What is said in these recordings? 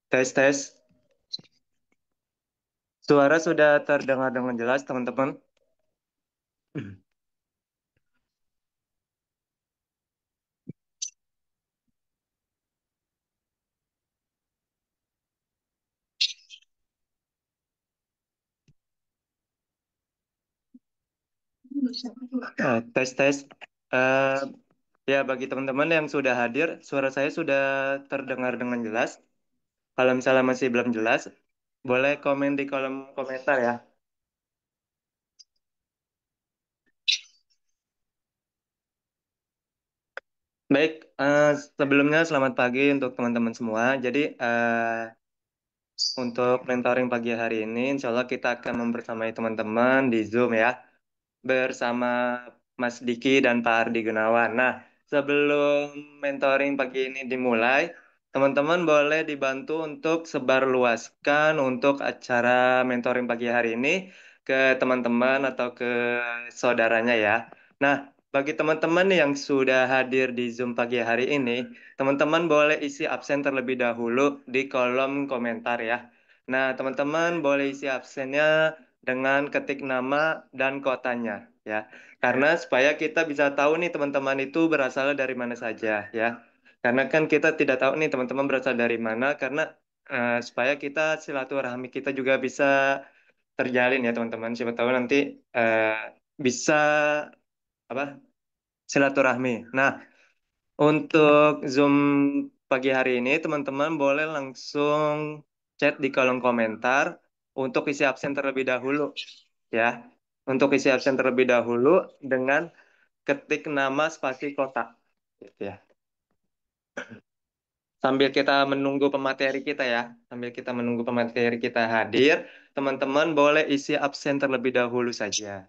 Tes, tes. Suara sudah terdengar dengan jelas, teman-teman. Tes, tes. Eh, ya, bagi teman-teman yang sudah hadir, suara saya sudah terdengar dengan jelas. Kalau misalnya masih belum jelas, boleh komen di kolom komentar ya. Baik, sebelumnya selamat pagi untuk teman-teman semua. Jadi, untuk mentoring pagi hari ini, insya Allah kita akan membersamai teman-teman di Zoom ya. Bersama Mas Diki dan Pak Ardi Gunawan. Nah, sebelum mentoring pagi ini dimulai, teman-teman boleh dibantu untuk sebarluaskan untuk acara mentoring pagi hari ini ke teman-teman atau ke saudaranya ya. Nah, bagi teman-teman yang sudah hadir di Zoom pagi hari ini, teman-teman boleh isi absen terlebih dahulu di kolom komentar ya. Nah, teman-teman boleh isi absennya dengan ketik nama dan kotanya ya. Karena supaya kita bisa tahu nih teman-teman itu berasal dari mana saja ya. Karena kan kita tidak tahu nih teman-teman berasal dari mana karena supaya kita silaturahmi kita juga bisa terjalin ya teman-teman. Siapa tahu nanti eh, bisa apa silaturahmi. Nah, untuk Zoom pagi hari ini, teman-teman boleh langsung chat di kolom komentar untuk isi absen terlebih dahulu, ya. Untuk isi absen terlebih dahulu dengan ketik nama spasi kotak, gitu ya. Sambil kita menunggu pemateri kita ya, sambil kita menunggu pemateri kita hadir, teman-teman boleh isi absen terlebih dahulu saja.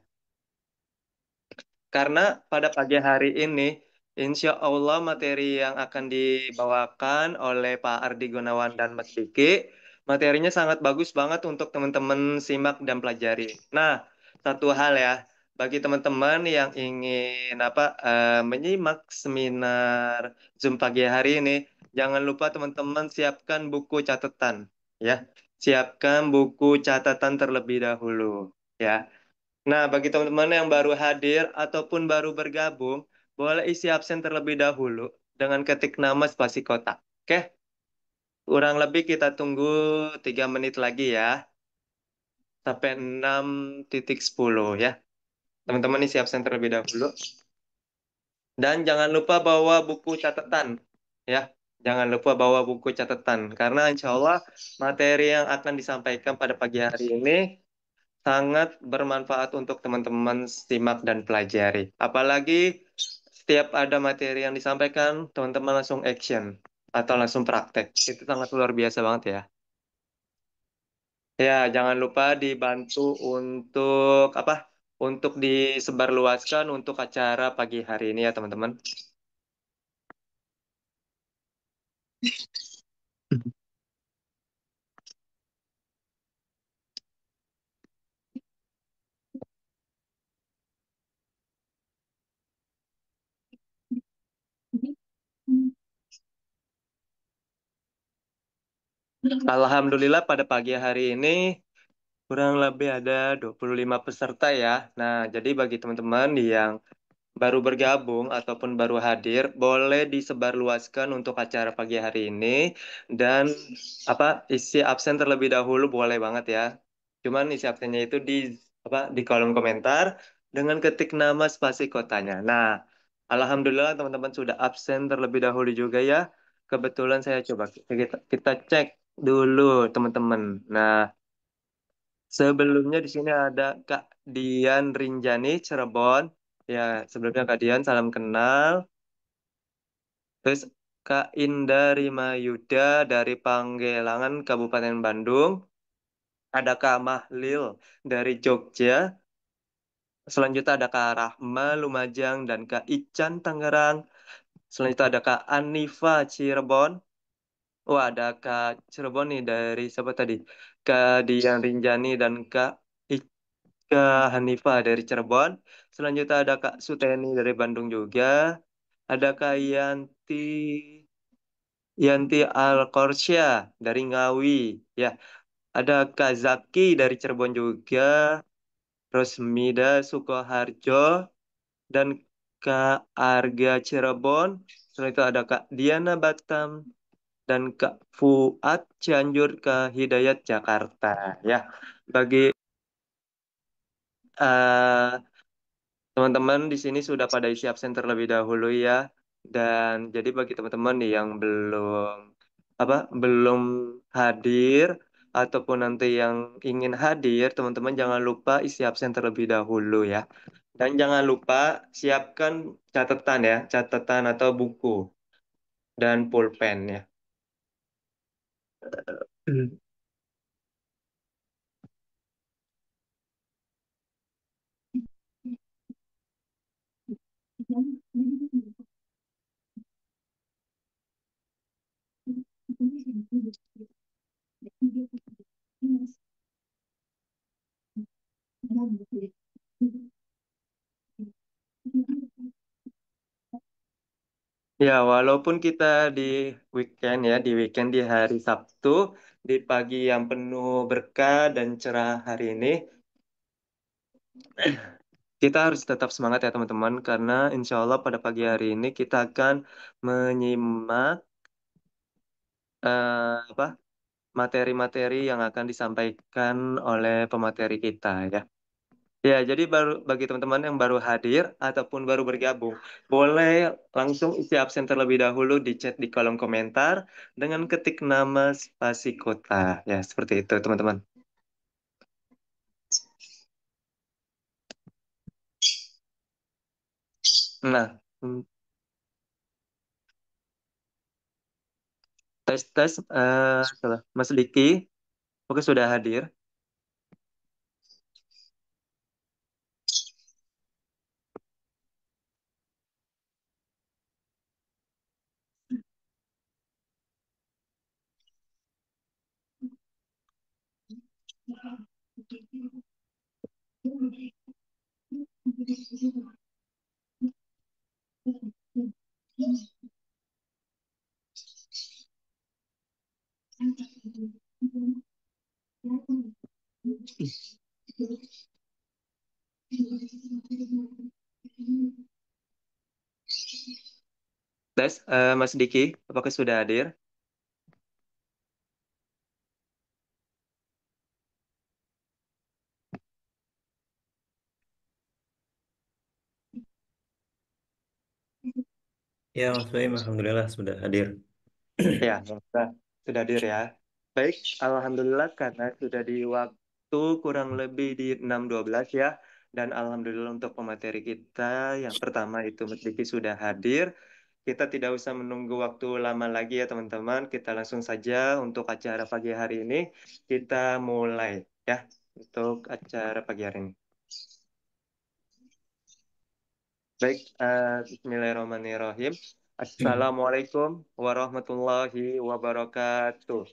Karena pada pagi hari ini, insya Allah materi yang akan dibawakan oleh Pak Ardi Gunawan dan Mas Diki, materinya sangat bagus banget untuk teman-teman simak dan pelajari. Nah, satu hal ya, bagi teman-teman yang ingin menyimak seminar Zoom pagi hari ini, jangan lupa teman-teman siapkan buku catatan, ya. Siapkan buku catatan terlebih dahulu, ya. Nah, bagi teman-teman yang baru hadir ataupun baru bergabung, boleh isi absen terlebih dahulu dengan ketik nama spasi kotak. Oke, kurang lebih kita tunggu 3 menit lagi ya, sampai 6:10 ya. Teman-teman isi absen terlebih dahulu. Dan jangan lupa bawa buku catatan ya. Jangan lupa bawa buku catatan, karena insya Allah materi yang akan disampaikan pada pagi hari ini sangat bermanfaat untuk teman-teman simak dan pelajari. Apalagi setiap ada materi yang disampaikan, teman-teman langsung action atau langsung praktek. Itu sangat luar biasa banget ya. Ya, jangan lupa dibantu untuk Untuk disebarluaskan untuk acara pagi hari ini ya, teman-teman. Alhamdulillah pada pagi hari ini kurang lebih ada 25 peserta ya. Nah, jadi bagi teman-teman yang baru bergabung ataupun baru hadir, boleh disebarluaskan untuk acara pagi hari ini dan isi absen terlebih dahulu boleh banget ya. Cuman isi absennya itu di kolom komentar dengan ketik nama spasi kotanya. Nah, alhamdulillah teman-teman sudah absen terlebih dahulu juga ya. Kebetulan saya coba kita cek dulu teman-teman. Nah, sebelumnya di sini ada Kak Dian Rinjani Cirebon. Ya, sebelumnya Kak Dian salam kenal. Terus Kak Indah Rimayuda dari Panggelangan Kabupaten Bandung. Ada Kak Mahlil dari Jogja. Selanjutnya ada Kak Rahma Lumajang dan Kak Ican Tangerang. Selanjutnya ada Kak Anifa Cirebon. Oh, ada Kak Cirebon nih dari siapa tadi? Kak Dian Rinjani dan Kak Ika Hanifa dari Cirebon. Selanjutnya ada Kak Suteni dari Bandung juga. Ada Kak Yanti Yanti Al-Qorsya dari Ngawi. Ya, ada Kak Zaki dari Cirebon juga. Rosmida Sukoharjo dan Kak Arga Cirebon. Setelah itu ada Kak Diana Batam dan Kak Fuad Cianjur ke Hidayat Jakarta. Ya, bagi eh, teman-teman di sini sudah pada isi absen terlebih dahulu ya. Dan jadi bagi teman-teman nih yang belum hadir ataupun nanti yang ingin hadir, teman-teman jangan lupa isi absen terlebih dahulu ya. Dan jangan lupa siapkan catatan ya, catatan atau buku dan pulpen ya. Ya, walaupun kita di weekend ya, di weekend di hari Sabtu, di pagi yang penuh berkah dan cerah hari ini, kita harus tetap semangat ya teman-teman, karena insya Allah pada pagi hari ini kita akan menyimak apa materi-materi yang akan disampaikan oleh pemateri kita ya. Ya, jadi bagi teman-teman yang baru hadir ataupun baru bergabung, boleh langsung isi absen terlebih dahulu di chat di kolom komentar dengan ketik nama spasi kota. Ya, seperti itu teman-teman. Nah, tes tes Mas Diki, oke sudah hadir. Tes Mas Diki, apakah sudah hadir? Ya, Mas Baim, Alhamdulillah sudah hadir. Ya, sudah hadir ya. Baik, Alhamdulillah karena sudah di waktu kurang lebih di 6.12 ya. Dan Alhamdulillah untuk pemateri kita yang pertama itu Mas Diki sudah hadir. Kita tidak usah menunggu waktu lama lagi ya teman-teman. Kita langsung saja untuk acara pagi hari ini. Kita mulai ya untuk acara pagi hari ini. Baik, Bismillahirrahmanirrahim. Assalamualaikum warahmatullahi wabarakatuh.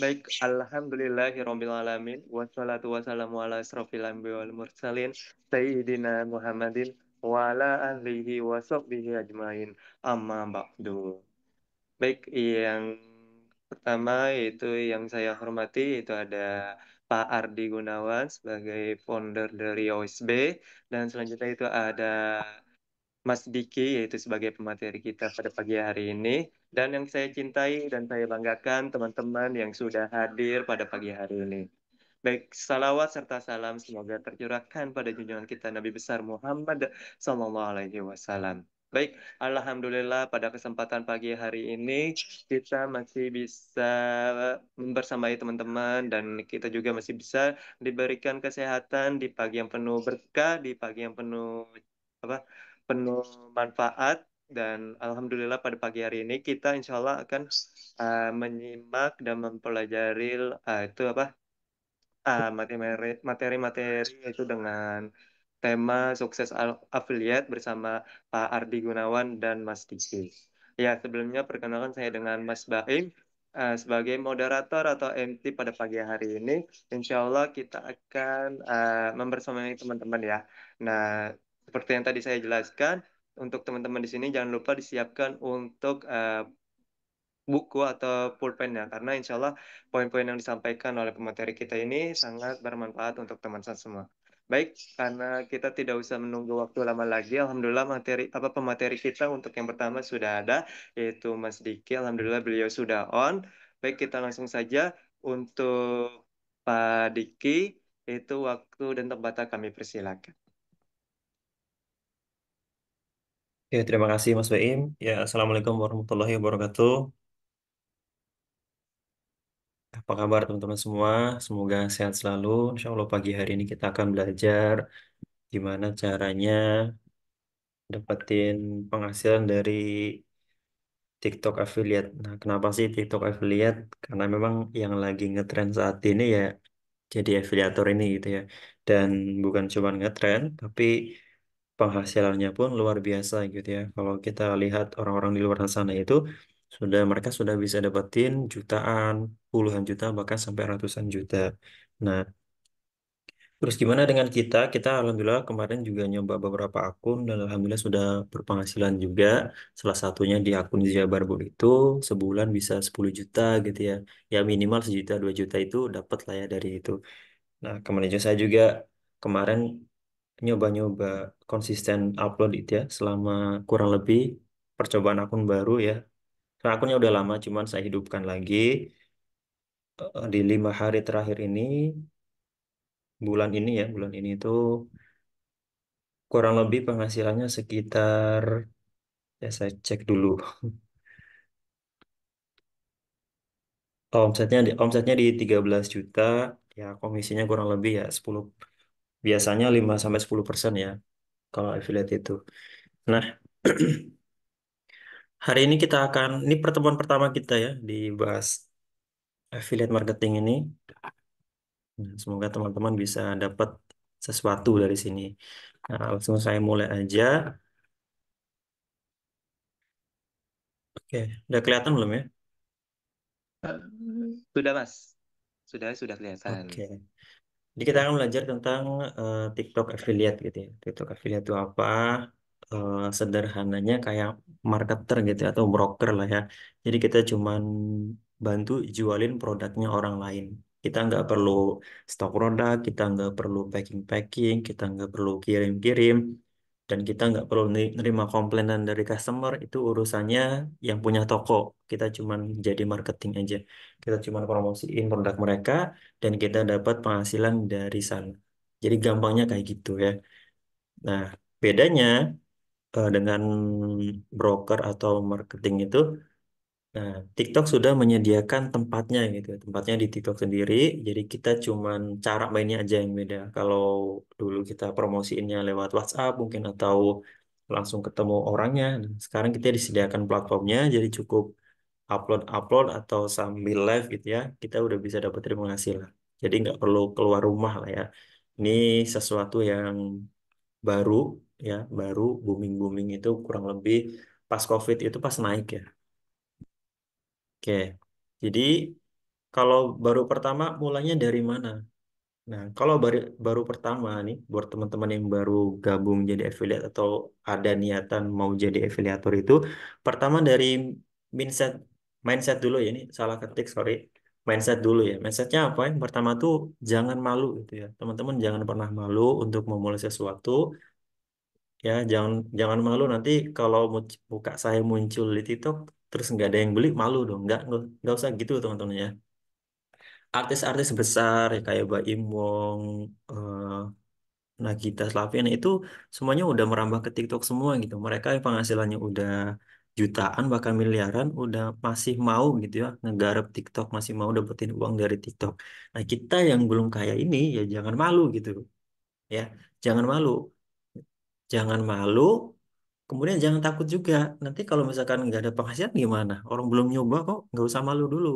Baik, Alhamdulillahirrahmanirrahim. Wassalatu wassalamu ala asrafil anbiya wal mursalin. Sayyidina Muhammadin wa ala alihi wa sahbihi ajmain. Amma ba'du. Baik, yang pertama yaitu yang saya hormati itu ada Pak Ardi Gunawan sebagai founder dari OSB. Dan selanjutnya itu ada Mas Diki, yaitu sebagai pemateri kita pada pagi hari ini. Dan yang saya cintai dan saya banggakan teman-teman yang sudah hadir pada pagi hari ini. Baik, salawat serta salam semoga tercurahkan pada junjungan kita Nabi besar Muhammad Sallallahu Alaihi Wasallam. Baik, Alhamdulillah pada kesempatan pagi hari ini kita masih bisa membersamai teman-teman dan kita juga masih bisa diberikan kesehatan di pagi yang penuh berkah, di pagi yang penuh apa penuh manfaat dan Alhamdulillah pada pagi hari ini kita insya Allah akan menyimak dan mempelajari itu materi-materi itu dengan tema sukses affiliate bersama Pak Ardi Gunawan dan Mas Diki. Ya, sebelumnya perkenalkan saya dengan Mas Baim sebagai moderator atau MC pada pagi hari ini. Insya Allah kita akan membersamai teman-teman ya. Nah, seperti yang tadi saya jelaskan, untuk teman-teman di sini jangan lupa disiapkan untuk buku atau pulpen ya, karena insya Allah poin-poin yang disampaikan oleh pemateri kita ini sangat bermanfaat untuk teman-teman semua. Baik, karena kita tidak usah menunggu waktu lama lagi, Alhamdulillah pemateri kita untuk yang pertama sudah ada, yaitu Mas Diki. Alhamdulillah beliau sudah on. Baik, kita langsung saja untuk Pak Diki, itu waktu dan tempatnya kami persilakan. Oke, terima kasih Mas Baim. Ya, Assalamualaikum warahmatullahi wabarakatuh. Apa kabar teman-teman semua? Semoga sehat selalu. Insya Allah pagi hari ini kita akan belajar gimana caranya dapetin penghasilan dari TikTok affiliate. Nah, kenapa sih TikTok affiliate? Karena memang yang lagi ngetren saat ini ya jadi afiliator ini gitu ya. Dan bukan cuma ngetren, tapi penghasilannya pun luar biasa gitu ya. Kalau kita lihat orang-orang di luar sana itu mereka sudah bisa dapetin jutaan, puluhan juta bahkan sampai ratusan juta. Nah, terus gimana dengan kita? Kita alhamdulillah kemarin juga nyoba beberapa akun dan alhamdulillah sudah berpenghasilan juga. Salah satunya di akun Zia Barbur itu sebulan bisa 10 juta gitu ya. Ya minimal sejuta 2 juta itu dapat lah ya dari itu. Nah, kemudian juga saya juga kemarin nyoba-nyoba konsisten upload itu ya selama kurang lebih percobaan akun baru ya. Karena akunnya udah lama, cuman saya hidupkan lagi di 5 hari terakhir ini, bulan ini itu kurang lebih penghasilannya sekitar ya saya cek dulu. Omsetnya di 13 juta, ya komisinya kurang lebih ya 10 biasanya 5 sampai 10% ya kalau affiliate itu. Nah, hari ini ini pertemuan pertama kita ya dibahas affiliate marketing ini. Nah, semoga teman-teman bisa dapat sesuatu dari sini. Nah, langsung saya mulai aja. Oke, udah kelihatan belum ya? Eh, Sudah Mas, sudah kelihatan. Oke. Jadi kita akan belajar tentang TikTok affiliate gitu ya. TikTok affiliate itu apa? Sederhananya kayak marketer gitu ya, atau broker lah ya. Jadi kita cuman bantu jualin produknya orang lain. Kita nggak perlu stok produk, kita nggak perlu packing-packing, kita nggak perlu kirim-kirim, dan kita nggak perlu nerima komplainan dari customer. Itu urusannya yang punya toko. Kita cuman jadi marketing aja. Kita cuman promosiin produk mereka dan kita dapat penghasilan dari sana. Jadi gampangnya kayak gitu ya. Nah, bedanya dengan broker atau marketing itu, nah TikTok sudah menyediakan tempatnya gitu. Tempatnya di TikTok sendiri. Jadi kita cuman cara mainnya aja yang beda. Kalau dulu kita promosiinnya lewat WhatsApp mungkin atau langsung ketemu orangnya. Nah, sekarang kita disediakan platformnya, jadi cukup upload atau sambil live gitu ya, kita udah bisa dapat terima kasih lah. Jadi nggak perlu keluar rumah lah ya. Ini sesuatu yang baru ya, baru booming itu kurang lebih pas COVID itu pas naik ya. Oke, jadi kalau baru pertama mulainya dari mana? Nah, kalau baru pertama nih, buat teman-teman yang baru gabung jadi affiliate atau ada niatan mau jadi afiliator itu, pertama dari mindset, mindset dulu ya, ini salah ketik, sorry. Mindset dulu ya. Mindsetnya apa ya? Pertama tuh jangan malu gitu ya. Teman-teman jangan pernah malu untuk memulai sesuatu, ya. Jangan malu nanti kalau buka saya muncul di TikTok, terus nggak ada yang beli, malu dong. Nggak usah gitu teman-teman ya. Artis-artis besar ya kayak Baim Wong, Nagita Slavina itu semuanya udah merambah ke TikTok semua gitu. Mereka yang penghasilannya udah jutaan bahkan miliaran udah masih mau gitu ya ngegarap TikTok, masih mau dapetin uang dari TikTok. Nah, kita yang belum kaya ini ya jangan malu gitu ya. Jangan malu. Jangan malu. Kemudian jangan takut juga. Nanti kalau misalkan nggak ada penghasilan gimana? Orang belum nyoba kok, nggak usah malu dulu.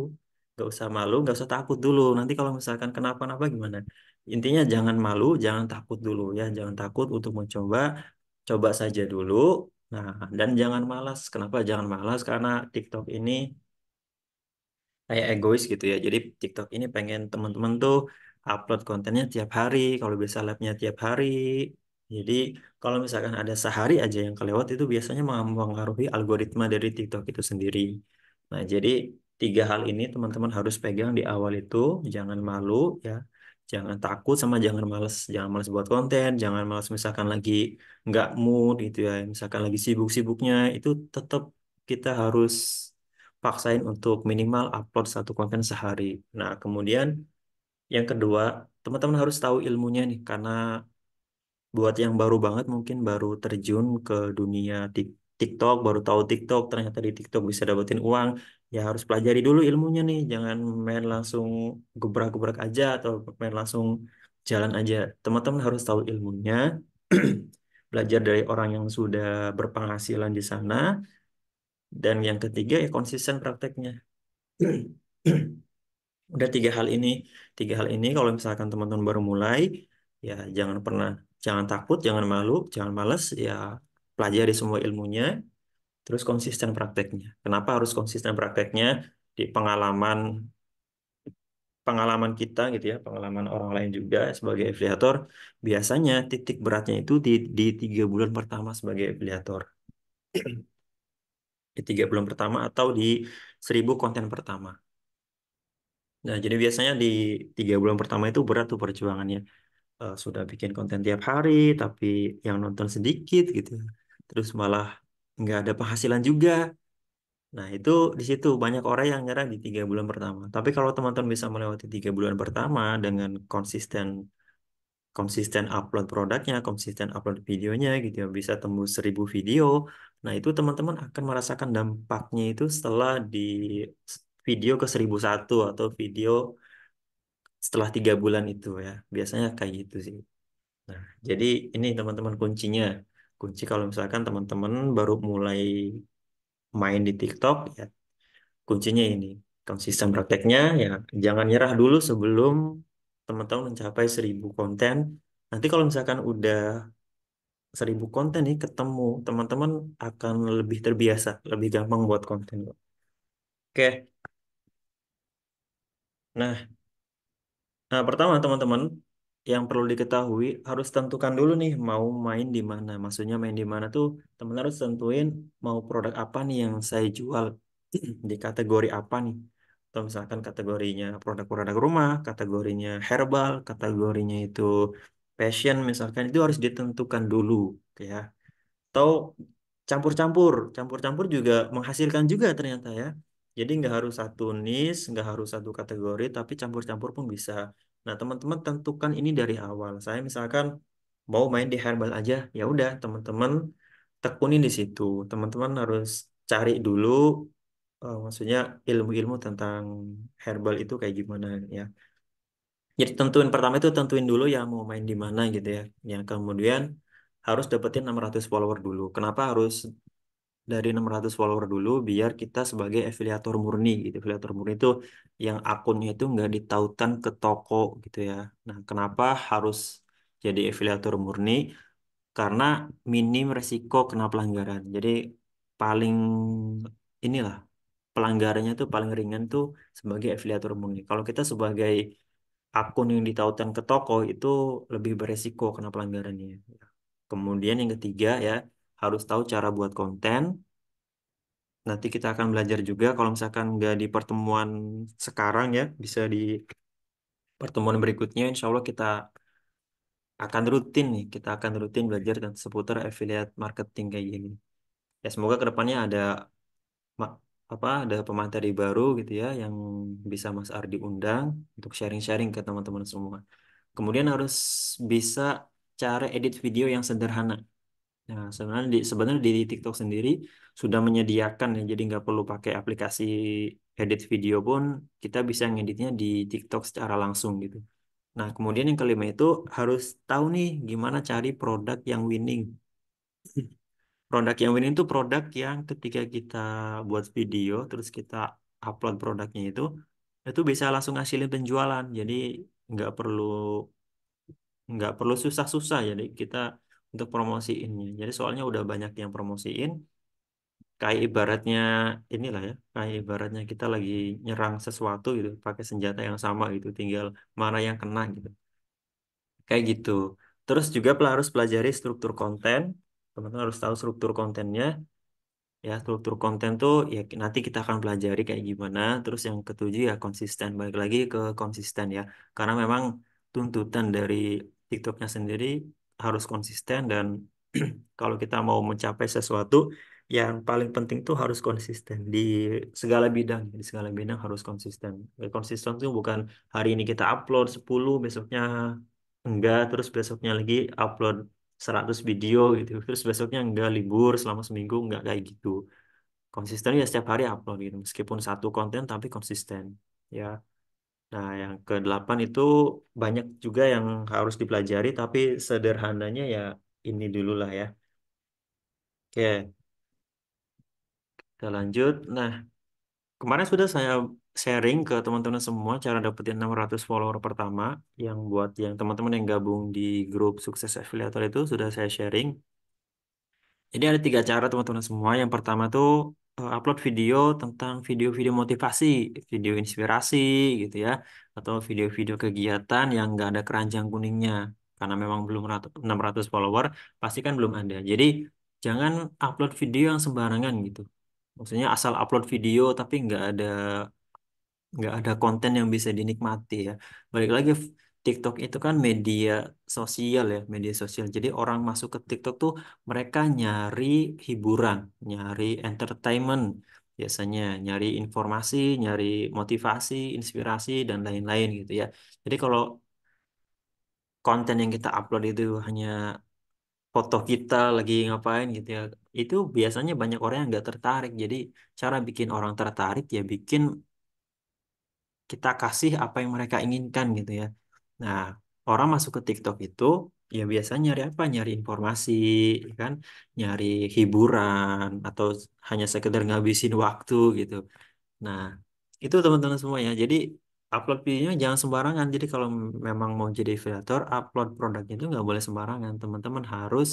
Nggak usah malu, nggak usah takut dulu. Nanti kalau misalkan kenapa-napa gimana? Intinya jangan malu, jangan takut dulu ya. Jangan takut untuk mencoba, coba saja dulu. Nah, dan jangan malas. Kenapa jangan malas? Karena TikTok ini kayak egois gitu ya. Jadi TikTok ini pengen teman-teman tuh upload kontennya tiap hari. Kalau bisa live-nya tiap hari. Jadi kalau misalkan ada sehari aja yang kelewat itu biasanya mempengaruhi algoritma dari TikTok itu sendiri. Nah, jadi tiga hal ini teman-teman harus pegang di awal itu, jangan malu ya, jangan takut sama jangan males buat konten, jangan males misalkan lagi nggak mood gitu ya, misalkan lagi sibuk-sibuknya itu tetap kita harus paksain untuk minimal upload satu konten sehari. Nah, kemudian yang kedua, teman-teman harus tahu ilmunya nih, karena buat yang baru banget mungkin baru terjun ke dunia TikTok, baru tahu TikTok, ternyata di TikTok bisa dapetin uang, ya harus pelajari dulu ilmunya nih, jangan main langsung gebrak-gebrak aja atau main langsung jalan aja. Teman-teman harus tahu ilmunya, belajar dari orang yang sudah berpenghasilan di sana, dan yang ketiga ya konsisten prakteknya. Udah tiga hal ini kalau misalkan teman-teman baru mulai, ya jangan takut, jangan malu, jangan males, ya pelajari semua ilmunya, terus konsisten prakteknya. Kenapa harus konsisten prakteknya? Di pengalaman kita gitu ya, pengalaman orang lain juga sebagai afiliator, biasanya titik beratnya itu di 3 bulan pertama sebagai afiliator, di 3 bulan pertama atau di 1.000 konten pertama. Nah, jadi biasanya di 3 bulan pertama itu berat tuh perjuangannya. Sudah bikin konten tiap hari tapi yang nonton sedikit gitu, terus malah nggak ada penghasilan juga. Nah, itu di situ banyak orang yang nyerah di 3 bulan pertama, tapi kalau teman-teman bisa melewati 3 bulan pertama dengan konsisten konsisten upload produknya, konsisten upload videonya gitu ya, bisa tembus 1.000 video. Nah, itu teman-teman akan merasakan dampaknya itu setelah di video ke 1.001 atau video setelah 3 bulan itu ya, biasanya kayak gitu sih. Nah, jadi ini teman-teman kuncinya. Kunci kalau misalkan teman-teman baru mulai main di TikTok, ya kuncinya ini. Konsisten prakteknya, ya jangan nyerah dulu sebelum teman-teman mencapai 1.000 konten. Nanti kalau misalkan udah 1.000 konten nih ketemu, teman-teman akan lebih terbiasa, lebih gampang buat konten. Oke, nah pertama teman-teman yang perlu diketahui harus tentukan dulu nih mau main di mana. Maksudnya main di mana tuh teman harus tentuin mau produk apa nih yang saya jual di kategori apa nih. Atau misalkan kategorinya produk-produk rumah, kategorinya herbal, kategorinya itu fashion misalkan itu harus ditentukan dulu ya. Atau campur-campur juga menghasilkan juga ternyata ya. Jadi nggak harus satu niche, nggak harus satu kategori, tapi campur-campur pun bisa. Nah, teman-teman tentukan ini dari awal. Saya misalkan mau main di herbal aja, ya udah teman-teman tekunin di situ. Teman-teman harus cari dulu, maksudnya ilmu-ilmu tentang herbal itu kayak gimana ya. Jadi pertama itu tentuin dulu ya mau main di mana gitu ya. Yang kemudian harus dapetin 600 follower dulu. Kenapa harus dari 600 follower dulu? Biar kita sebagai afiliator murni gitu. Afiliator murni itu yang akunnya itu nggak ditautan ke toko gitu ya. Nah, kenapa harus jadi afiliator murni? Karena minim resiko kena pelanggaran. Jadi paling inilah pelanggarannya tuh paling ringan tuh sebagai afiliator murni. Kalau kita sebagai akun yang ditautan ke toko itu lebih beresiko kena pelanggarannya. Kemudian yang ketiga ya harus tahu cara buat konten. Nanti kita akan belajar juga kalau misalkan nggak di pertemuan sekarang ya, bisa di pertemuan berikutnya. Insya Allah kita akan rutin nih, kita akan rutin belajar tentang seputar affiliate marketing kayak gini. Ya semoga kedepannya ma- ada pemateri baru gitu ya yang bisa Mas Ardi undang untuk sharing-sharing ke teman-teman semua. Kemudian harus bisa cara edit video yang sederhana. Nah, sebenarnya di TikTok sendiri sudah menyediakan ya, jadi nggak perlu pakai aplikasi edit video pun kita bisa ngeditnya di TikTok secara langsung gitu. Nah, kemudian yang kelima itu harus tahu nih gimana cari produk yang winning. Produk yang winning itu produk yang ketika kita buat video terus kita upload produknya itu bisa langsung ngasilin penjualan. Jadi nggak perlu nggak perlu susah-susah jadi kita untuk promosiinnya. Jadi soalnya udah banyak yang promosiin, kayak ibaratnya inilah ya, kayak ibaratnya kita lagi nyerang sesuatu gitu, pakai senjata yang sama gitu, tinggal mana yang kena gitu. Kayak gitu. Terus juga harus pelajari struktur konten. Teman-teman harus tahu struktur kontennya. Ya, struktur konten tuh ya nanti kita akan pelajari kayak gimana. Terus yang ketujuh ya konsisten. Balik lagi ke konsisten ya. Karena memang tuntutan dari TikToknya sendiri harus konsisten dan kalau kita mau mencapai sesuatu yang paling penting tuh harus konsisten di segala bidang. Di segala bidang harus konsisten. Konsisten tuh bukan hari ini kita upload 10 besoknya enggak, terus besoknya lagi upload 100 video gitu. Terus besoknya enggak libur selama seminggu enggak kayak gitu. Konsisten ya setiap hari upload gitu. Meskipun satu konten tapi konsisten. Ya. Nah, yang kedelapan itu banyak juga yang harus dipelajari tapi sederhananya ya ini dulu lah ya. Oke, kita lanjut. Nah, kemarin sudah saya sharing ke teman-teman semua cara dapetin 600 follower pertama yang buat yang teman-teman yang gabung di grup sukses afiliator itu sudah saya sharing. Jadi ada tiga cara teman-teman semua. Yang pertama tuh upload video tentang video-video motivasi, video inspirasi gitu ya, atau video-video kegiatan yang nggak ada keranjang kuningnya. Karena memang belum 600 follower, pasti kan belum ada. Jadi jangan upload video yang sembarangan gitu. Maksudnya asal upload video tapi nggak ada konten yang bisa dinikmati ya. Balik lagi TikTok itu kan media sosial ya, media sosial. Jadi orang masuk ke TikTok tuh mereka nyari hiburan, nyari entertainment, biasanya nyari informasi, nyari motivasi, inspirasi dan lain-lain gitu ya. Jadi kalau konten yang kita upload itu hanya foto kita lagi ngapain gitu ya, itu biasanya banyak orang yang nggak tertarik. Jadi cara bikin orang tertarik ya bikin kita kasih apa yang mereka inginkan gitu ya. Nah, orang masuk ke TikTok itu ya biasanya nyari apa? Nyari informasi, ya kan? Nyari hiburan atau hanya sekedar ngabisin waktu gitu. Nah, itu teman-teman semua ya. Jadi upload videonya jangan sembarangan. Jadi kalau memang mau jadi kreator, upload produknya itu nggak boleh sembarangan. Teman-teman harus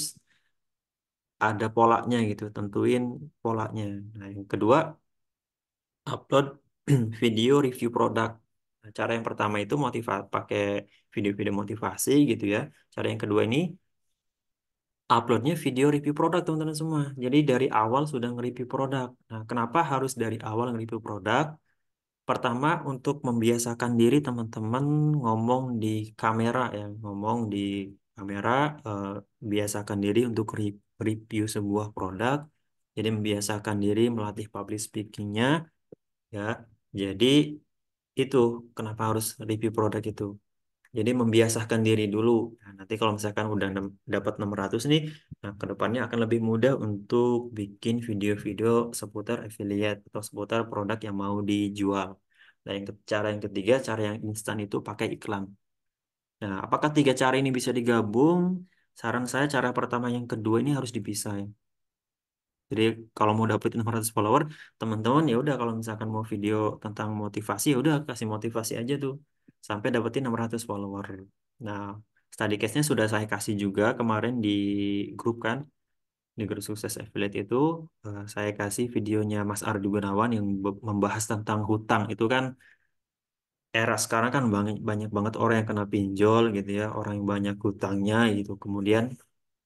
ada polanya gitu, tentuin polanya. Nah, yang kedua upload video review produk. Nah, cara yang pertama itu pakai video-video motivasi gitu ya. Cara yang kedua ini uploadnya video review produk teman-teman semua. Jadi dari awal sudah nge-review produk. Nah, kenapa harus dari awal nge-review produk? Pertama untuk membiasakan diri teman-teman ngomong di kamera ya, ngomong di kamera, eh, biasakan diri untuk review sebuah produk. Jadi membiasakan diri melatih public speaking-nya ya. Jadi itu kenapa harus review produk itu. Jadi membiasakan diri dulu. Nah, nanti kalau misalkan udah dapat 600 nih, nah kedepannya akan lebih mudah untuk bikin video-video seputar affiliate atau seputar produk yang mau dijual. Nah, cara yang ketiga, cara yang instan itu pakai iklan. Nah, apakah tiga cara ini bisa digabung? Saran saya cara pertama yang kedua ini harus dipisah ya. Jadi kalau mau dapetin 600 follower, teman-teman ya udah kalau misalkan mau video tentang motivasi ya udah kasih motivasi aja tuh sampai dapetin 600 follower. Nah, study case-nya sudah saya kasih juga kemarin di grup kan, di grup sukses affiliate itu saya kasih videonya Mas Ardi Gunawan yang membahas tentang hutang. Itu kan era sekarang kan banyak banyak banget orang yang kena pinjol gitu ya, orang yang banyak hutangnya gitu. Kemudian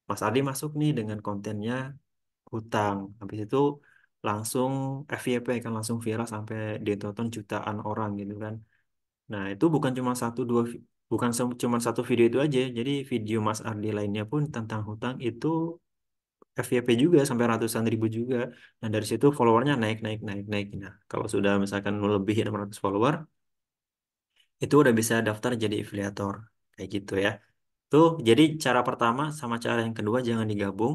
Mas Ardi masuk nih dengan kontennya hutang. Habis itu langsung FYP kan langsung viral sampai ditonton jutaan orang gitu kan. Nah, itu bukan cuma bukan cuma satu video itu aja. Jadi video Mas Ardi lainnya pun tentang hutang itu FYP juga sampai ratusan ribu juga. Nah, dari situ followernya naik naik naik naik. Nah, kalau sudah misalkan lebih 600 follower, itu udah bisa daftar jadi afiliator. Kayak gitu ya. Tuh, jadi cara pertama sama cara yang kedua jangan digabung.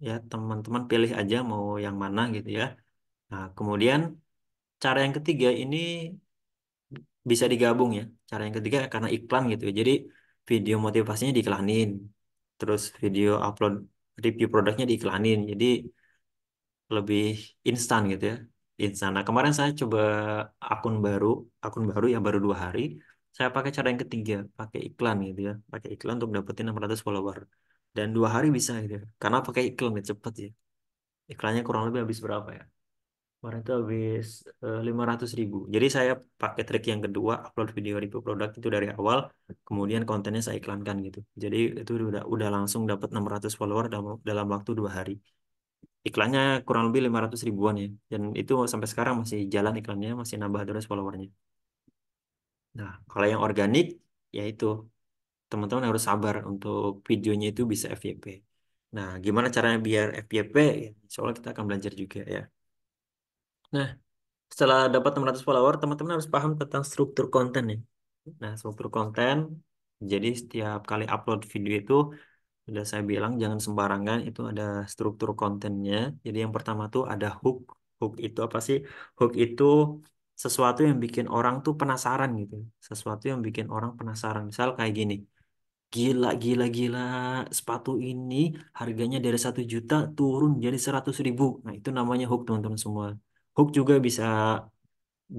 Ya, teman-teman pilih aja mau yang mana gitu ya. Nah, kemudian cara yang ketiga ini bisa digabung ya. Cara yang ketiga karena iklan gitu ya. Jadi video motivasinya diiklanin. Terus video upload review produknya diiklanin. Jadi lebih instan gitu ya. Instan. Nah, kemarin saya coba akun baru, akun baru yang baru 2 hari. Saya pakai cara yang ketiga, pakai iklan gitu ya. Pakai iklan untuk dapetin 600 follower. Dan 2 hari bisa gitu ya. Karena pakai iklan ya, cepet ya. Iklannya kurang lebih habis berapa ya? Kemarin itu habis 500.000. Jadi saya pakai trik yang kedua, upload video review produk itu dari awal, kemudian kontennya saya iklankan gitu. Jadi itu udah langsung dapat 600 follower dalam waktu 2 hari. Iklannya kurang lebih 500 ribuan ya. Dan itu sampai sekarang masih jalan iklannya, masih nambah terus followernya. Nah, kalau yang organik, ya itu teman-teman harus sabar untuk videonya itu bisa FYP. Nah, gimana caranya biar FYP? Ya, insya Allah kita akan belajar juga ya. Nah, setelah dapat 600 follower, teman-teman harus paham tentang struktur konten ya. Nah, struktur konten, jadi setiap kali upload video itu, sudah saya bilang jangan sembarangan, itu ada struktur kontennya. Jadi yang pertama tuh ada hook. Hook itu apa sih? Hook itu sesuatu yang bikin orang tuh penasaran gitu. Sesuatu yang bikin orang penasaran. Misal kayak gini. Gila, gila, gila. Sepatu ini harganya dari 1 juta turun jadi 100.000. Nah, itu namanya hook teman-teman semua. Hook juga bisa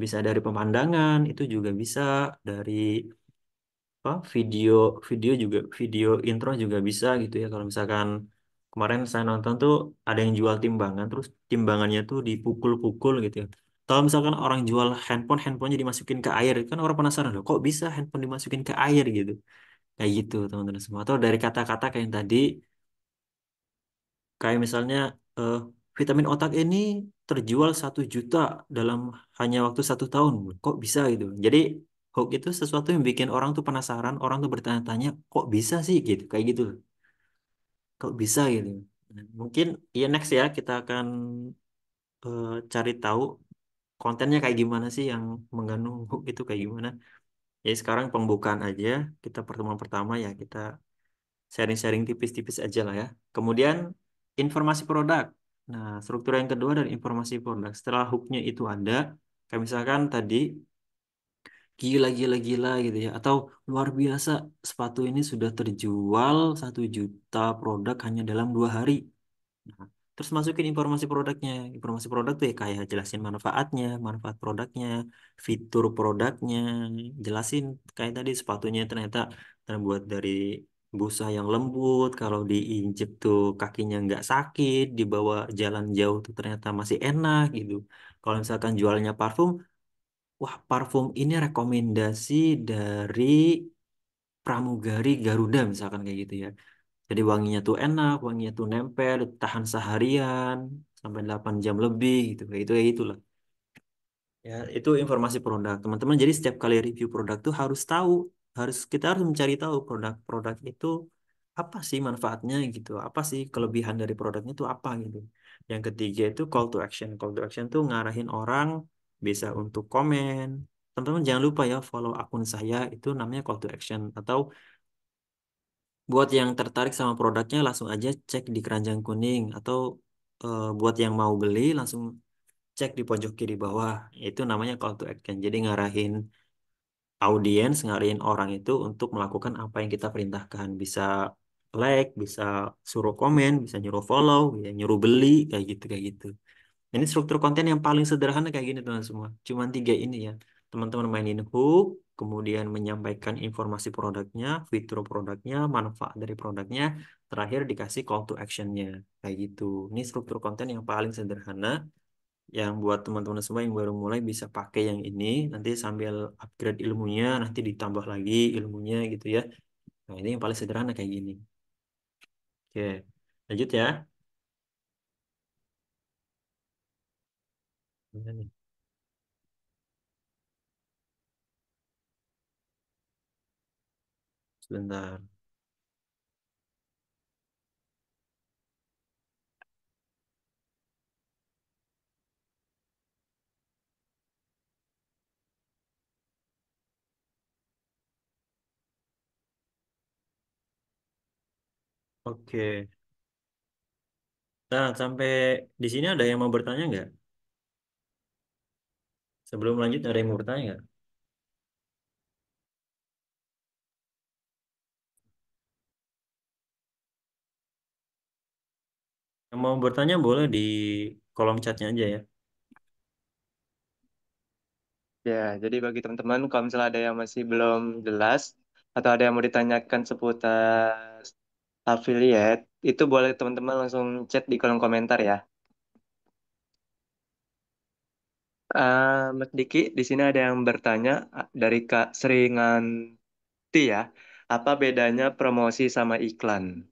bisa dari pemandangan, itu juga bisa dari apa video video juga video intro juga bisa gitu ya. Kalau misalkan kemarin saya nonton tuh ada yang jual timbangan, terus timbangannya tuh dipukul-pukul gitu ya. Kalau misalkan orang jual handphonenya dimasukin ke air, kan orang penasaran loh, kok bisa handphone dimasukin ke air gitu. Kayak gitu teman-teman semua. Atau dari kata-kata kayak yang tadi, kayak misalnya eh, vitamin otak ini terjual 1 juta dalam hanya waktu 1 tahun. Kok bisa gitu? Jadi hook itu sesuatu yang bikin orang tuh penasaran, orang tuh bertanya-tanya, kok bisa sih gitu? Kayak gitu. Kok bisa gitu? Nah, mungkin ya next ya kita akan cari tahu kontennya kayak gimana sih yang mengandung hook itu kayak gimana. Jadi sekarang pembukaan aja, kita pertemuan pertama ya kita sharing-sharing tipis-tipis aja lah ya. Kemudian informasi produk. Nah, struktur yang kedua dari informasi produk. Setelah hooknya itu ada, kayak misalkan tadi gila gila gila gitu ya, atau luar biasa sepatu ini sudah terjual 1 juta produk hanya dalam 2 hari. Nah, terus masukin informasi produknya. Informasi produk tuh ya kayak jelasin manfaatnya, manfaat produknya, fitur produknya, jelasin kayak tadi sepatunya ternyata terbuat dari busa yang lembut, kalau diinjek tuh kakinya nggak sakit, dibawa jalan jauh tuh ternyata masih enak gitu. Kalau misalkan jualnya parfum, wah parfum ini rekomendasi dari pramugari Garuda misalkan kayak gitu ya. Jadi wanginya tuh enak, wanginya tuh nempel, tahan seharian sampai 8 jam lebih gitu. Kayak gitulah. Ya, itu informasi produk. Teman-teman jadi setiap kali review produk tuh harus tahu, kita harus mencari tahu produk-produk itu apa sih manfaatnya gitu. Apa sih kelebihan dari produknya itu apa gitu. Yang ketiga itu call to action. Call to action tuh ngarahin orang bisa untuk komen. Teman-teman jangan lupa ya follow akun saya itu namanya call to action atau buat yang tertarik sama produknya langsung aja cek di keranjang kuning atau buat yang mau beli langsung cek di pojok kiri bawah. Itu namanya call to action. Jadi ngarahin audiens, ngarahin orang itu untuk melakukan apa yang kita perintahkan. Bisa like, bisa suruh komen, bisa nyuruh follow, ya, nyuruh beli, kayak gitu. Ini struktur konten yang paling sederhana kayak gini teman semua. Cuman 3 ini ya. Teman-teman mainin hook, kemudian menyampaikan informasi produknya, fitur produknya, manfaat dari produknya, terakhir dikasih call to actionnya. Kayak gitu. Ini struktur konten yang paling sederhana, yang buat teman-teman semua yang baru mulai bisa pakai yang ini, nanti sambil upgrade ilmunya, nanti ditambah lagi ilmunya gitu ya. Nah ini yang paling sederhana kayak gini. Oke, lanjut ya. Mana nih? Sebentar. Oke. Nah, sampai di sini ada yang mau bertanya nggak? Sebelum lanjut, ada yang mau bertanya nggak? Yang mau bertanya boleh di kolom chatnya aja ya. Ya, jadi bagi teman-teman, kalau misalnya ada yang masih belum jelas atau ada yang mau ditanyakan seputar affiliate, itu boleh teman-teman langsung chat di kolom komentar ya. Mas Diki, di sini ada yang bertanya dari Kak Sringanti ya, apa bedanya promosi sama iklan?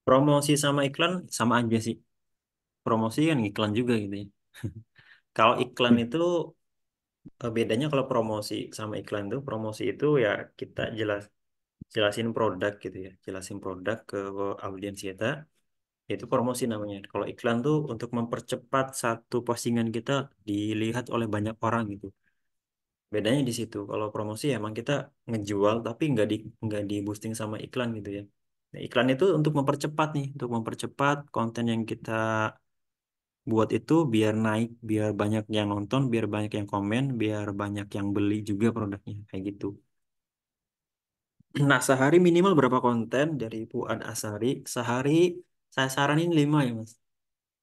Promosi sama iklan sama aja sih. Promosi kan iklan juga gitu ya. Kalau iklan itu bedanya kalau promosi sama iklan itu, promosi itu ya kita jelasin produk gitu ya. Jelasin produk ke audiens kita, itu promosi namanya. Kalau iklan tuh untuk mempercepat satu postingan kita dilihat oleh banyak orang gitu. Bedanya di situ. Kalau promosi ya emang kita ngejual tapi nggak di boosting sama iklan gitu ya. Nah, iklan itu untuk mempercepat nih, untuk mempercepat konten yang kita buat itu biar naik, biar banyak yang nonton, biar banyak yang komen, biar banyak yang beli juga produknya kayak gitu. Nah, sehari minimal berapa konten dari Fuad Asari? Sehari saya saranin 5 ya, Mas.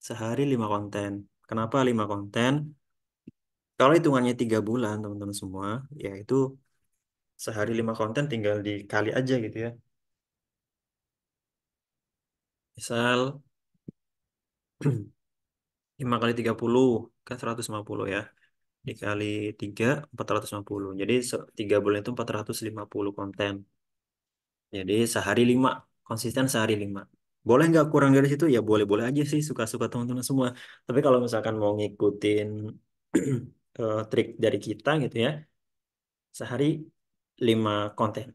Sehari 5 konten. Kenapa 5 konten? Kalau hitungannya 3 bulan, teman-teman semua, ya itu sehari 5 konten tinggal dikali aja gitu ya. Misal 5 kali 30 kan 150 ya. Dikali 3, 450. Jadi 3 bulan itu 450 konten. Jadi sehari 5, konsisten sehari 5. Boleh nggak kurang dari situ? Ya boleh-boleh aja sih, suka-suka teman-teman semua. Tapi kalau misalkan mau ngikutin trik dari kita gitu ya, sehari 5 konten.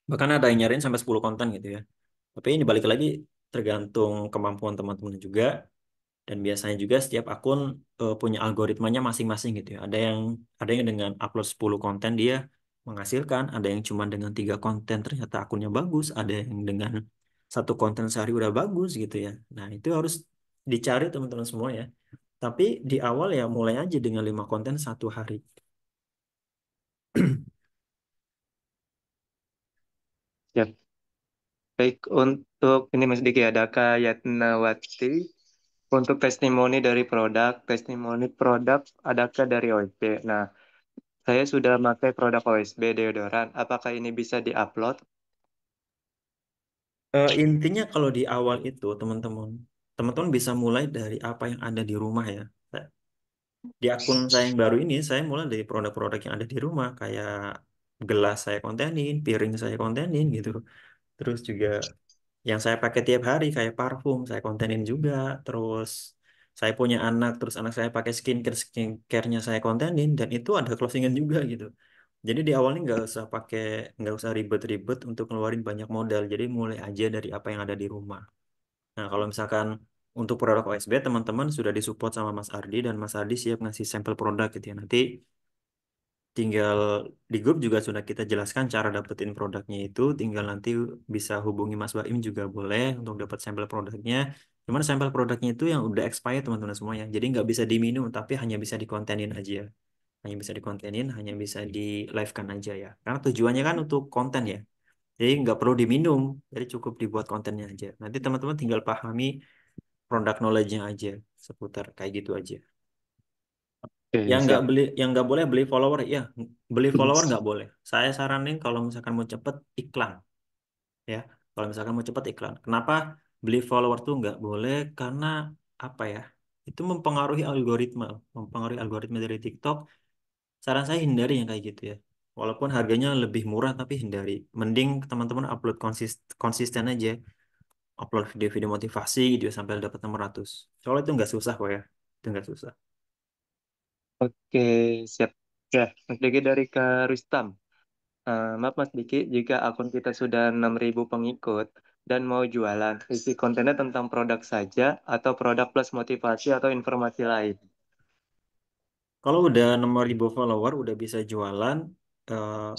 Bahkan ada yang nyariin sampai 10 konten gitu ya. Tapi ini balik lagi tergantung kemampuan teman-teman juga. Dan biasanya juga setiap akun punya algoritmanya masing-masing gitu ya. Ada yang dengan upload 10 konten dia menghasilkan, ada yang cuma dengan 3 konten ternyata akunnya bagus, ada yang dengan 1 konten sehari udah bagus gitu ya. Nah, itu harus dicari teman-teman semua ya. Tapi di awal ya mulai aja dengan 5 konten 1 hari. Ya, baik untuk ini Mas Diki ada Kak Yatnawati. Untuk testimoni dari produk, testimoni produk adakah dari OSB? Nah, saya sudah pakai produk OSB deodoran. Apakah ini bisa diupload? Intinya kalau di awal itu teman-teman bisa mulai dari apa yang ada di rumah ya. Di akun saya yang baru ini, saya mulai dari produk-produk yang ada di rumah, kayak gelas saya kontenin, piring saya kontenin gitu. Terus juga yang saya pakai tiap hari kayak parfum, saya kontenin juga. Terus saya punya anak, terus anak saya pakai skincare-nya saya kontenin, dan itu ada closingan juga gitu. Jadi di awalnya nggak usah ribet-ribet untuk ngeluarin banyak modal. Jadi mulai aja dari apa yang ada di rumah. Nah, kalau misalkan untuk produk OSB, teman-teman sudah disupport sama Mas Ardi dan Mas Ardi siap ngasih sampel produk gitu ya. Nanti tinggal di grup juga sudah kita jelaskan cara dapetin produknya itu. Tinggal nanti bisa hubungi Mas Baim juga boleh untuk dapat sampel produknya. Cuman sampel produknya itu yang udah expired teman-teman semuanya. Jadi nggak bisa diminum, tapi hanya bisa dikontenin aja. Hanya bisa dikontenin, hanya bisa di live-kan aja ya. Karena tujuannya kan untuk konten ya. Jadi nggak perlu diminum, jadi cukup dibuat kontennya aja. Nanti teman-teman tinggal pahami produk knowledge-nya aja seputar kayak gitu aja. Oke, siap. Yang nggak boleh beli follower, ya beli follower nggak boleh. Saya saranin kalau misalkan mau cepet iklan, ya. Kalau misalkan mau cepet iklan, kenapa beli follower tuh nggak boleh? Karena apa ya? Itu mempengaruhi algoritma dari TikTok. Saran saya hindari yang kayak gitu ya. Walaupun harganya lebih murah tapi hindari. Mending teman-teman upload konsisten aja. Upload video-video motivasi gitu ya, sampai dapat 600. Soalnya itu nggak susah kok ya. Itu nggak susah. Oke, siap. Ya, Mas Diki dari Kak Rustam. Maaf Mas Diki, jika akun kita sudah 6.000 pengikut dan mau jualan, isi kontennya tentang produk saja atau produk plus motivasi atau informasi lain. Kalau udah 6.000 follower, udah bisa jualan, eh,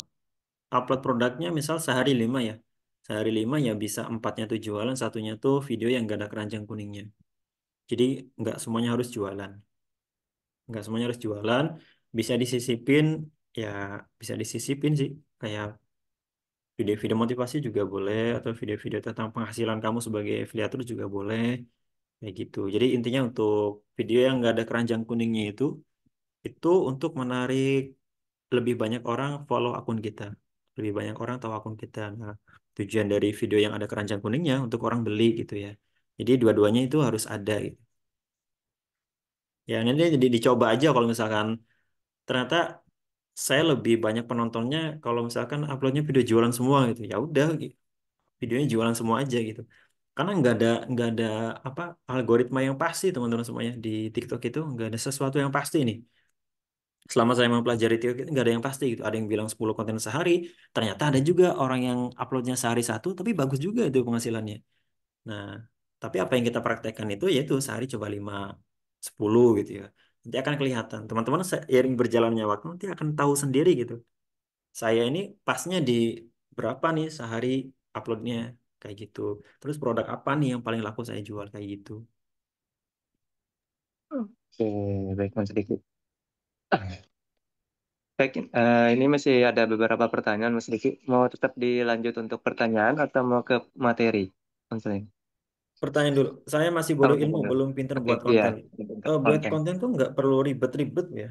upload produknya misal sehari 5 ya. Sehari 5 ya bisa empatnya tuh jualan, satunya tuh video yang gak ada keranjang kuningnya. Jadi nggak semuanya harus jualan. Nggak semuanya harus jualan, bisa disisipin, ya bisa disisipin sih. Kayak video-video motivasi juga boleh, atau video-video tentang penghasilan kamu sebagai afiliator juga boleh. Kayak gitu. Jadi intinya untuk video yang nggak ada keranjang kuningnya itu untuk menarik lebih banyak orang follow akun kita. Lebih banyak orang tahu akun kita. Nah, tujuan dari video yang ada keranjang kuningnya untuk orang beli gitu ya. Jadi dua-duanya itu harus ada gitu. Ya nanti dicoba aja kalau misalkan ternyata saya lebih banyak penontonnya kalau misalkan uploadnya video jualan semua gitu. Ya udah, videonya jualan semua aja gitu. Karena nggak ada apa algoritma yang pasti teman-teman semuanya di TikTok itu nggak ada sesuatu yang pasti nih. Selama saya mempelajari TikTok itu nggak ada yang pasti gitu. Ada yang bilang 10 konten sehari, ternyata ada juga orang yang uploadnya sehari satu, tapi bagus juga itu penghasilannya. Nah, tapi apa yang kita praktekkan itu yaitu sehari coba 5, 10 gitu ya. Nanti akan kelihatan. Teman-teman seiring berjalannya waktu nanti akan tahu sendiri gitu. Saya ini pasnya di berapa nih sehari uploadnya kayak gitu. Terus produk apa nih yang paling laku saya jual kayak gitu. Oke, baik Mas Diki. Baik, ini masih ada beberapa pertanyaan Mas Diki. Mau tetap dilanjut untuk pertanyaan atau mau ke materi? Konseling. Pertanyaan dulu, saya masih Oh, bodoh ilmu, pertanyaan dulu. belum pinter Oke, buat iya. konten. Untuk Buat konten. konten tuh nggak perlu ribet-ribet ya.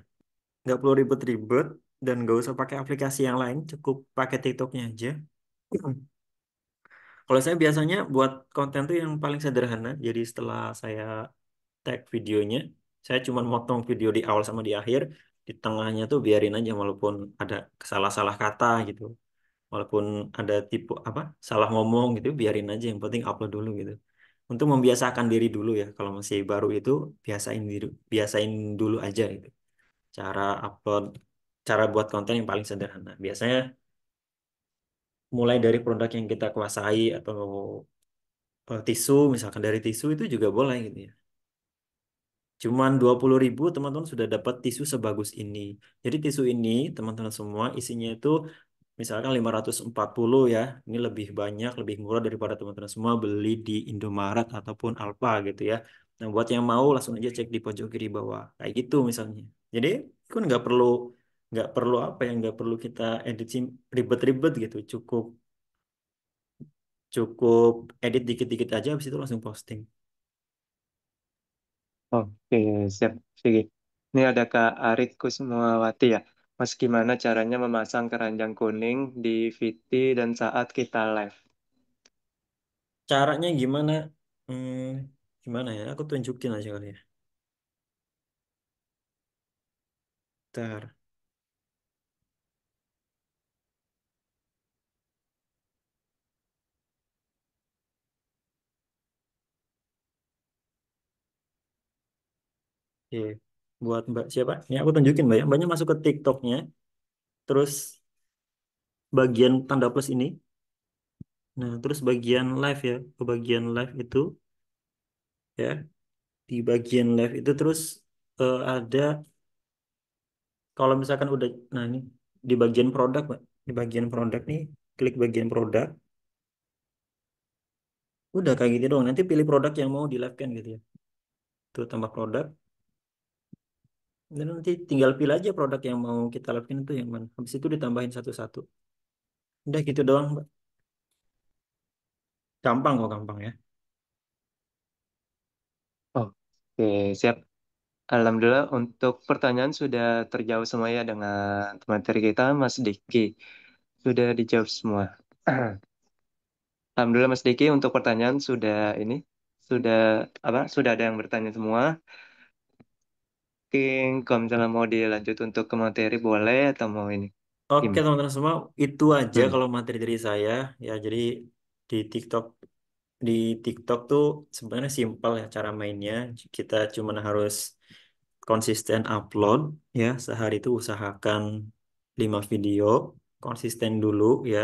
Nggak perlu ribet-ribet dan nggak usah pakai aplikasi yang lain, cukup pakai TikToknya aja. Kalau saya biasanya buat konten tuh yang paling sederhana. Jadi setelah saya tag videonya, saya cuma motong video di awal sama di akhir. Di tengahnya tuh biarin aja walaupun ada salah-salah kata gitu. Walaupun ada tipe apa salah ngomong gitu, biarin aja. Yang penting upload dulu gitu. Untuk membiasakan diri dulu ya. Kalau masih baru itu biasain dulu aja gitu. Cara upload, cara buat konten yang paling sederhana. Biasanya mulai dari produk yang kita kuasai atau tisu, misalkan dari tisu itu juga boleh gitu ya. Cuman 20.000 teman-teman sudah dapat tisu sebagus ini. Jadi tisu ini teman-teman semua isinya itu misalkan 540 ya. Ini lebih banyak, lebih murah daripada teman-teman semua beli di Indomaret ataupun Alfa gitu ya. Nah buat yang mau langsung aja cek di pojok kiri bawah. Kayak gitu misalnya. Jadi kan nggak perlu apa ya, nggak perlu kita edit ribet-ribet gitu. Cukup cukup edit dikit-dikit aja habis itu langsung posting. Oke, siap. Sigi. Ini ada Kak Arik Kusmawati ya. Mas, gimana caranya memasang keranjang kuning di VT dan saat kita live? Caranya gimana? Hmm, gimana ya? Aku tunjukin aja kali ya. Ntar. Oke. Buat Mbak siapa? Ini aku tunjukin Mbak ya. Mbaknya masuk ke TikToknya. Terus bagian tanda plus ini. Nah, terus bagian live ya. Ke bagian live itu ya. Di bagian live itu terus ada kalau misalkan udah nah ini di bagian produk Mbak. Di bagian produk nih, klik bagian produk. Udah kayak gitu doang. Nanti pilih produk yang mau di live kan gitu ya. Tuh tambah produk. Dan nanti tinggal pilih aja produk yang mau kita live itu yang mana. Habis itu ditambahin satu-satu. Udah gitu doang Mbak. Gampang kok gampang ya. Oke, siap. Alhamdulillah untuk pertanyaan sudah terjawab semua ya dengan materi kita, Mas Diki. Sudah dijawab semua. Alhamdulillah Mas Diki untuk pertanyaan sudah ini sudah apa? Sudah ada yang bertanya semua. Mungkin kalau misalnya mau dilanjut untuk ke materi boleh atau mau ini Oke gimana? teman-teman semua, itu aja Hmm. kalau materi dari saya. Ya jadi di TikTok di TikTok tuh sebenarnya simpel ya cara mainnya. Kita cuma harus konsisten upload ya. Sehari itu usahakan 5 video. Konsisten dulu ya.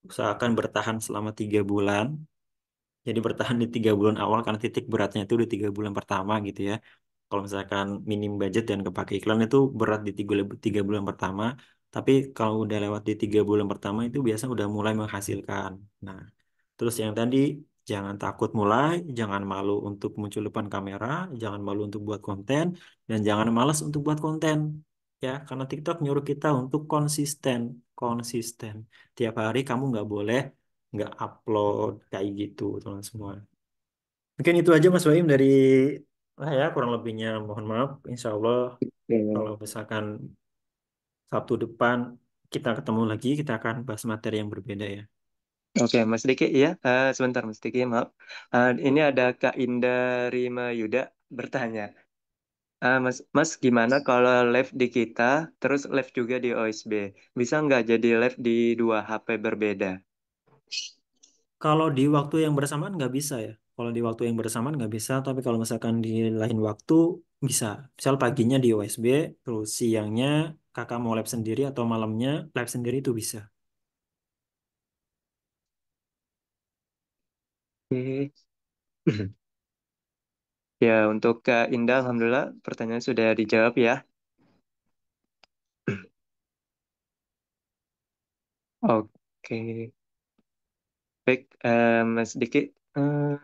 Usahakan bertahan selama 3 bulan. Jadi bertahan di 3 bulan awal karena titik beratnya itu di 3 bulan pertama gitu ya. Kalau misalkan minim budget dan kepake iklan itu berat di 3 bulan pertama. Tapi kalau udah lewat di 3 bulan pertama itu biasa udah mulai menghasilkan. Nah, terus yang tadi jangan takut mulai, jangan malu untuk muncul depan kamera, jangan malu untuk buat konten, dan jangan malas untuk buat konten. Ya, karena TikTok nyuruh kita untuk konsisten, konsisten. Tiap hari kamu nggak boleh nggak upload kayak gitu, teman semua. Mungkin itu aja Mas Baim dari ya kurang lebihnya mohon maaf. Insya Allah kalau Oke, misalkan Sabtu depan kita ketemu lagi, kita akan bahas materi yang berbeda ya. oke, Mas Diki ya. Sebentar Mas Diki, maaf. Ini ada Kak Indah Rima Yuda bertanya. Mas, gimana kalau live di kita, terus live juga di OSB? Bisa nggak jadi live di dua HP berbeda? Kalau di waktu yang bersamaan nggak bisa ya. Kalau di waktu yang bersamaan nggak bisa, tapi kalau misalkan di lain waktu bisa. Misal paginya di USB, terus siangnya kakak mau lab sendiri atau malamnya lab sendiri itu bisa. Oke. Ya, untuk Kak Indah, Alhamdulillah pertanyaan sudah dijawab ya. Oke, baik, Mas Diki. Eh,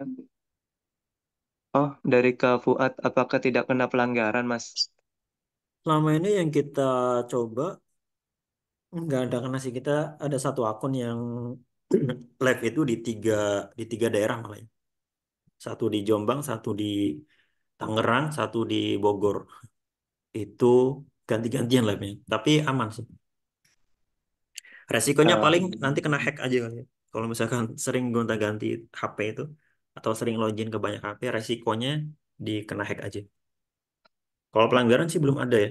oh, dari Kak Fuad, apakah tidak kena pelanggaran, Mas? Selama ini yang kita coba nggak ada karena sih kita ada satu akun yang live itu di tiga daerah malah ya. Satu di Jombang, satu di Tangerang, satu di Bogor. Itu ganti-gantian live-nya. Tapi aman sih. Resikonya Eh, paling nanti kena hack aja kali ya. Kalau misalkan sering gonta-ganti HP itu atau sering login ke banyak HP, resikonya kena hack aja. Kalau pelanggaran sih belum ada ya.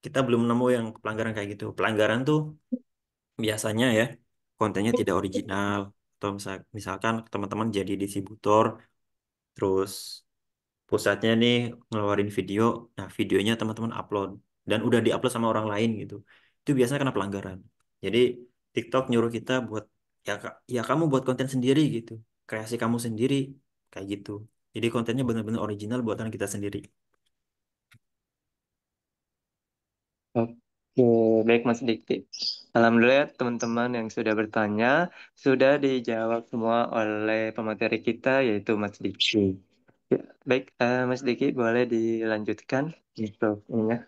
Kita belum nemu yang pelanggaran kayak gitu. Pelanggaran tuh biasanya ya kontennya tidak original atau misalkan teman-teman jadi distributor terus pusatnya nih ngeluarin video, nah videonya teman-teman upload dan udah diupload sama orang lain gitu. Itu biasanya kena pelanggaran. Jadi TikTok nyuruh kita buat ya ya kamu buat konten sendiri gitu. Kreasi kamu sendiri kayak gitu. Jadi kontennya benar-benar original buatan kita sendiri. Oke, baik Mas Diki. Alhamdulillah teman-teman yang sudah bertanya sudah dijawab semua oleh pemateri kita yaitu Mas Diki. Ya, baik, Mas Diki boleh dilanjutkan untuk ininya.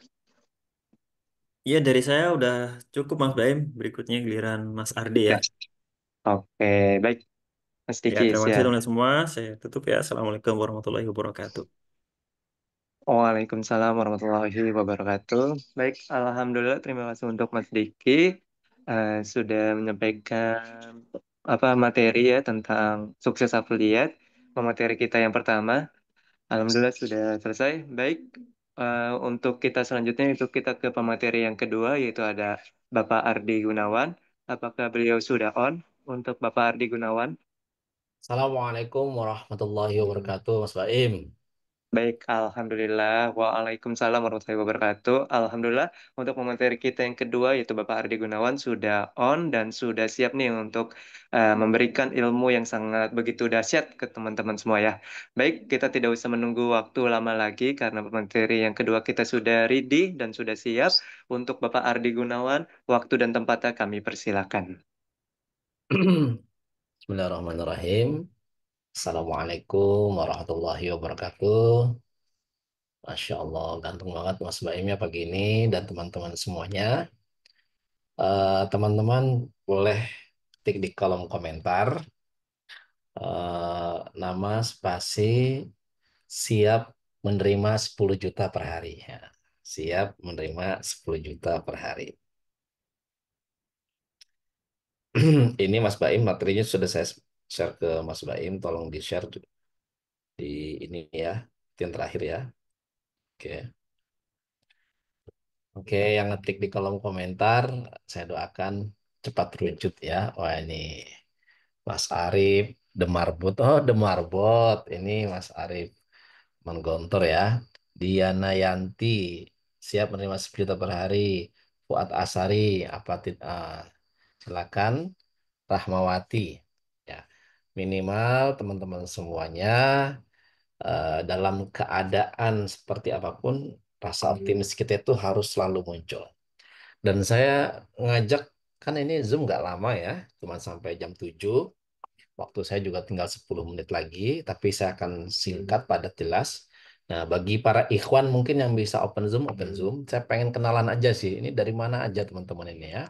Iya dari saya udah cukup Mas Baim. Berikutnya giliran Mas Ardi ya. Ya. Oke, baik Mas Ya Diki terima kasih siap. teman-teman semua. Saya tutup ya. Assalamualaikum warahmatullahi wabarakatuh. Waalaikumsalam warahmatullahi wabarakatuh. Baik, Alhamdulillah terima kasih untuk Mas Diki sudah menyampaikan apa materi ya tentang sukses afiliat. Materi kita yang pertama, Alhamdulillah sudah selesai. Baik, untuk kita selanjutnya itu kita ke pemateri yang kedua yaitu ada Bapak Ardi Gunawan. Apakah beliau sudah on untuk Bapak Ardi Gunawan? Assalamualaikum warahmatullahi wabarakatuh, Mas Baim. Baik, Alhamdulillah. Waalaikumsalam warahmatullahi wabarakatuh. Alhamdulillah, untuk pemateri kita yang kedua, yaitu Bapak Ardi Gunawan, sudah on dan sudah siap nih untuk memberikan ilmu yang sangat begitu dahsyat ke teman-teman semua ya. Baik, kita tidak usah menunggu waktu lama lagi karena pemateri yang kedua kita sudah ready dan sudah siap. Untuk Bapak Ardi Gunawan, waktu dan tempatnya kami persilakan. Bismillahirrahmanirrahim. Assalamualaikum warahmatullahi wabarakatuh. Masya Allah, ganteng banget Mas Baimnya pagi ini dan teman-teman semuanya. Teman-teman boleh ketik di kolom komentar nama spasi siap menerima 10 juta per hari. Ya, siap menerima 10 juta per hari. Ini Mas Baim, materinya sudah saya share ke Mas Baim. Tolong di-share di ini ya, itu yang terakhir ya. Oke. Oke, yang ngetik di kolom komentar, saya doakan cepat terwujud ya. Wah ini Mas Arif, Demarbot. Oh, Demarbot. Ini Mas Arif Menggontor ya. Diana Yanti, siap menerima 10 juta per hari. Fuad Asari, silakan. Rahmawati. Ya, minimal teman-teman semuanya dalam keadaan seperti apapun, rasa optimis kita itu harus selalu muncul. Dan saya ngajak, kan ini Zoom nggak lama ya, cuma sampai jam 7. Waktu saya juga tinggal 10 menit lagi, tapi saya akan singkat, padat, jelas. Nah, bagi para ikhwan mungkin yang bisa open Zoom, open Zoom. Saya pengen kenalan aja sih, ini dari mana aja teman-teman ini ya.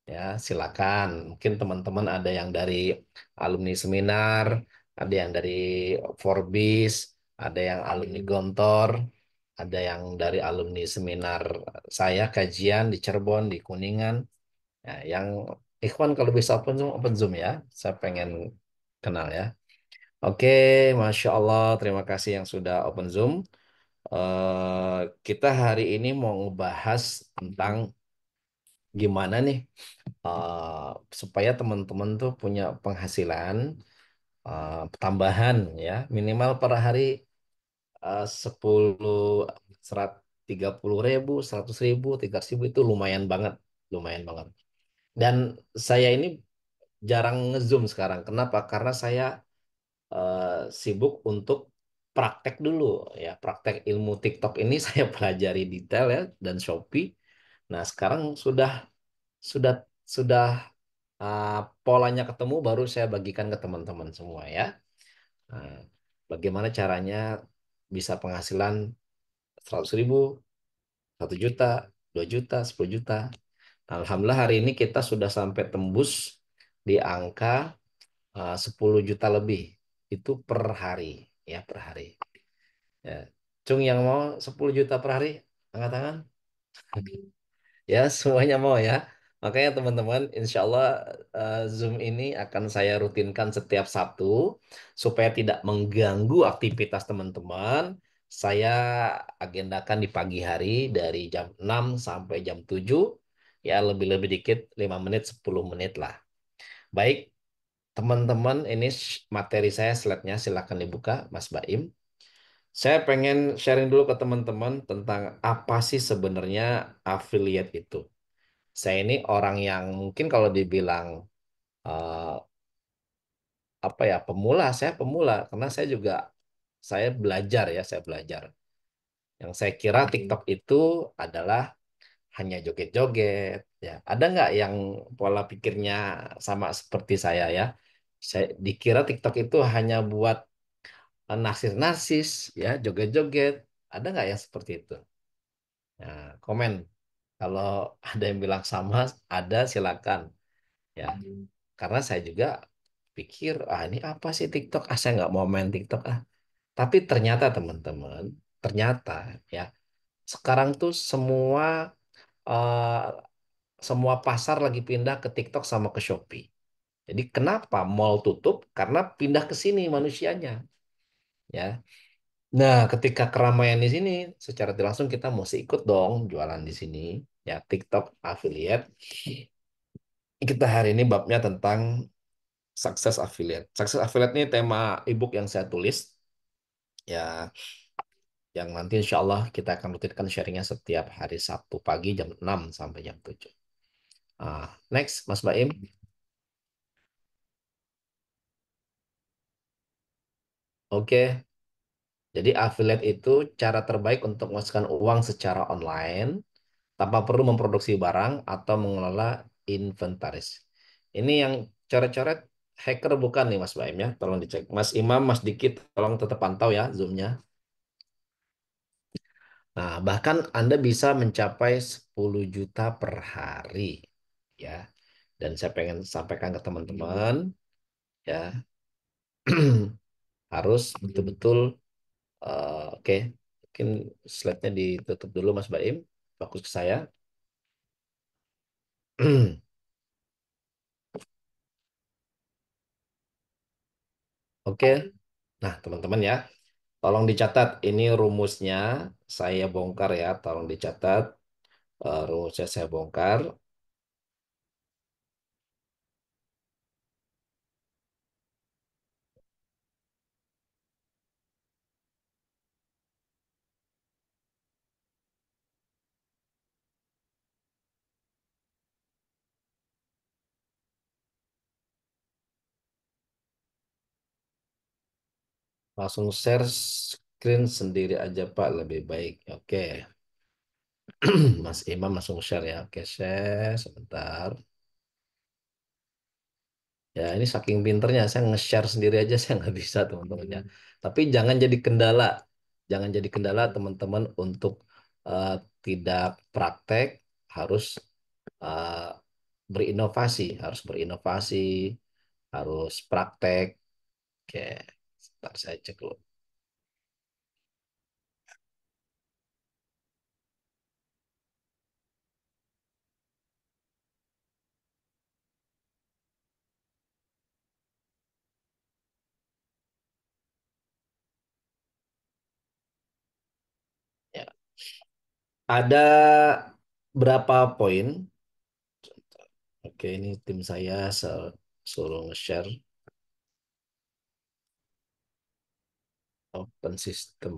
Ya, silakan. Mungkin teman-teman ada yang dari alumni seminar, ada yang dari Forbis, ada yang alumni Gontor, ada yang dari alumni seminar saya kajian di Cirebon, di Kuningan. Ya, yang Ikhwan kalau bisa open Zoom ya. Saya pengen kenal ya. Oke, Masya Allah. Terima kasih yang sudah open Zoom. Kita hari ini mau ngebahas tentang gimana nih eh, supaya teman-teman tuh punya penghasilan tambahan ya minimal per hari 10 serat 30.000, 100.000, 300.000 itu lumayan banget. Dan saya ini jarang ngezoom sekarang. Kenapa? Karena saya sibuk untuk praktek dulu ya, praktek ilmu TikTok ini saya pelajari detail ya dan Shopee. Nah, sekarang sudah sudah polanya ketemu baru saya bagikan ke teman-teman semua ya. Nah, bagaimana caranya bisa penghasilan 100.000, 1 juta, 2 juta, 10 juta. Alhamdulillah hari ini kita sudah sampai tembus di angka 10 juta lebih itu per hari ya per hari. Ya. Cung yang mau 10 juta per hari angkat tangan. Ya, semuanya mau ya. Makanya teman-teman, insya Allah Zoom ini akan saya rutinkan setiap Sabtu supaya tidak mengganggu aktivitas teman-teman. Saya agendakan di pagi hari dari jam 6 sampai jam 7. Ya, lebih-lebih dikit 5 menit, 10 menit lah. Baik, teman-teman, ini materi saya slide-nya silakan dibuka, Mas Baim. Saya pengen sharing dulu ke teman-teman tentang apa sih sebenarnya affiliate itu. Saya ini orang yang mungkin kalau dibilang eh, apa ya pemula, saya pemula karena saya belajar ya, saya belajar. Yang saya kira TikTok itu adalah hanya joget-joget ya. Ada nggak yang pola pikirnya sama seperti saya ya? Saya dikira TikTok itu hanya buat narsis-narsis ya, joget-joget. Ada nggak yang seperti itu? Nah, komen. Kalau ada yang bilang sama, ada silakan. Ya, karena saya juga pikir, ini apa sih TikTok? Saya nggak mau main TikTok ah. Tapi ternyata teman-teman, ternyata ya, sekarang tuh eh, semua pasar lagi pindah ke TikTok sama ke Shopee. Jadi kenapa mall tutup? Karena pindah ke sini manusianya, ya. Nah, ketika keramaian di sini, secara tidak langsung kita mesti ikut dong jualan di sini, ya TikTok affiliate. Kita hari ini babnya tentang Sukses Affiliate. Sukses Affiliate ini tema ebook yang saya tulis ya yang nanti insya Allah kita akan rutinkan sharingnya setiap hari Sabtu pagi jam 6 sampai jam 7. Next, Mas Baim. Oke, jadi affiliate itu cara terbaik untuk menghasilkan uang secara online tanpa perlu memproduksi barang atau mengelola inventaris. Ini yang coret-coret hacker bukan nih Mas Baim ya, tolong dicek. Mas Imam, Mas Dikit, tolong tetap pantau ya Zoom-nya. Nah, bahkan Anda bisa mencapai 10 juta per hari ya. Dan saya pengen sampaikan ke teman-teman ya, harus betul-betul oke. Mungkin slide-nya ditutup dulu Mas Baim. Fokus ke saya. Oke. Nah, teman-teman ya, tolong dicatat ini rumusnya saya bongkar ya, tolong dicatat rumusnya saya bongkar. Langsung share screen sendiri aja Pak, lebih baik. Oke. Mas Imam langsung share ya. Oke, share sebentar. Ya, ini saking pinternya saya nge-share sendiri aja saya nggak bisa teman-teman ya. Tapi jangan jadi kendala. Jangan jadi kendala teman-teman untuk eh, tidak praktek, harus eh, berinovasi, harus praktek. Oke, sebentar saya cek dulu. Ada berapa poin? Oke, ini tim saya suruh nge-share open system.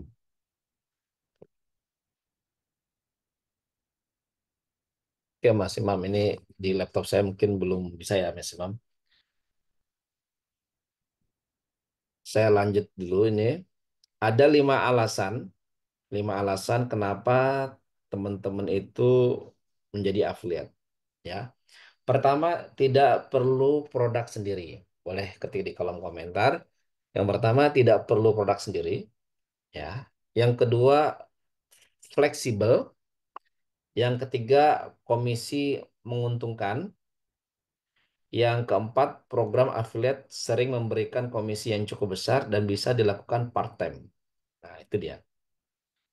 Oke, Mas Imam, ini di laptop saya mungkin belum bisa ya, Mas Imam. Saya lanjut dulu ini. Ada 5 alasan kenapa teman-teman itu menjadi afiliat. Ya, pertama, tidak perlu produk sendiri. Boleh ketik di kolom komentar. Yang pertama, tidak perlu produk sendiri. Ya. Yang kedua, fleksibel. Yang ketiga, komisi menguntungkan. Yang keempat, program affiliate sering memberikan komisi yang cukup besar dan bisa dilakukan part-time. Nah, itu dia.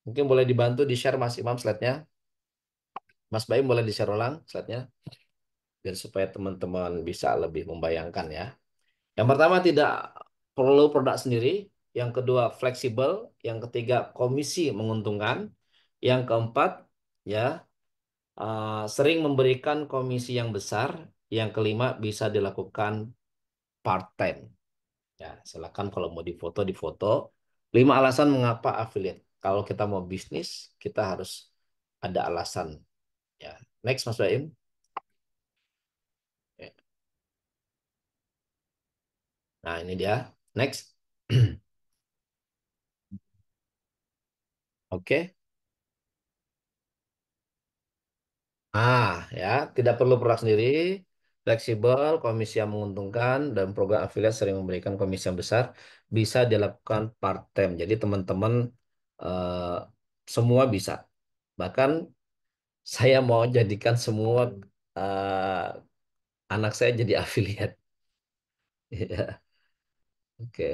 Mungkin boleh dibantu di-share Mas Imam slide-nya. Mas Baim boleh di-share ulang slide-nya. Biar supaya teman-teman bisa lebih membayangkan ya. Yang pertama, tidak perlu produk sendiri. Yang kedua, fleksibel. Yang ketiga, komisi menguntungkan. Yang keempat, ya, sering memberikan komisi yang besar. Yang kelima, bisa dilakukan part-time. Ya, silakan kalau mau difoto, difoto. 5 alasan mengapa affiliate. Kalau kita mau bisnis, kita harus ada alasan. Ya, next Mas Baim. Ya. Nah, ini dia. Next. Oke. Ya, tidak perlu produk sendiri, fleksibel, komisi yang menguntungkan, dan program affiliate sering memberikan komisi yang besar, bisa dilakukan part-time. Jadi teman-teman eh, semua bisa. Bahkan saya mau jadikan semua anak saya jadi affiliate. Ya, oke.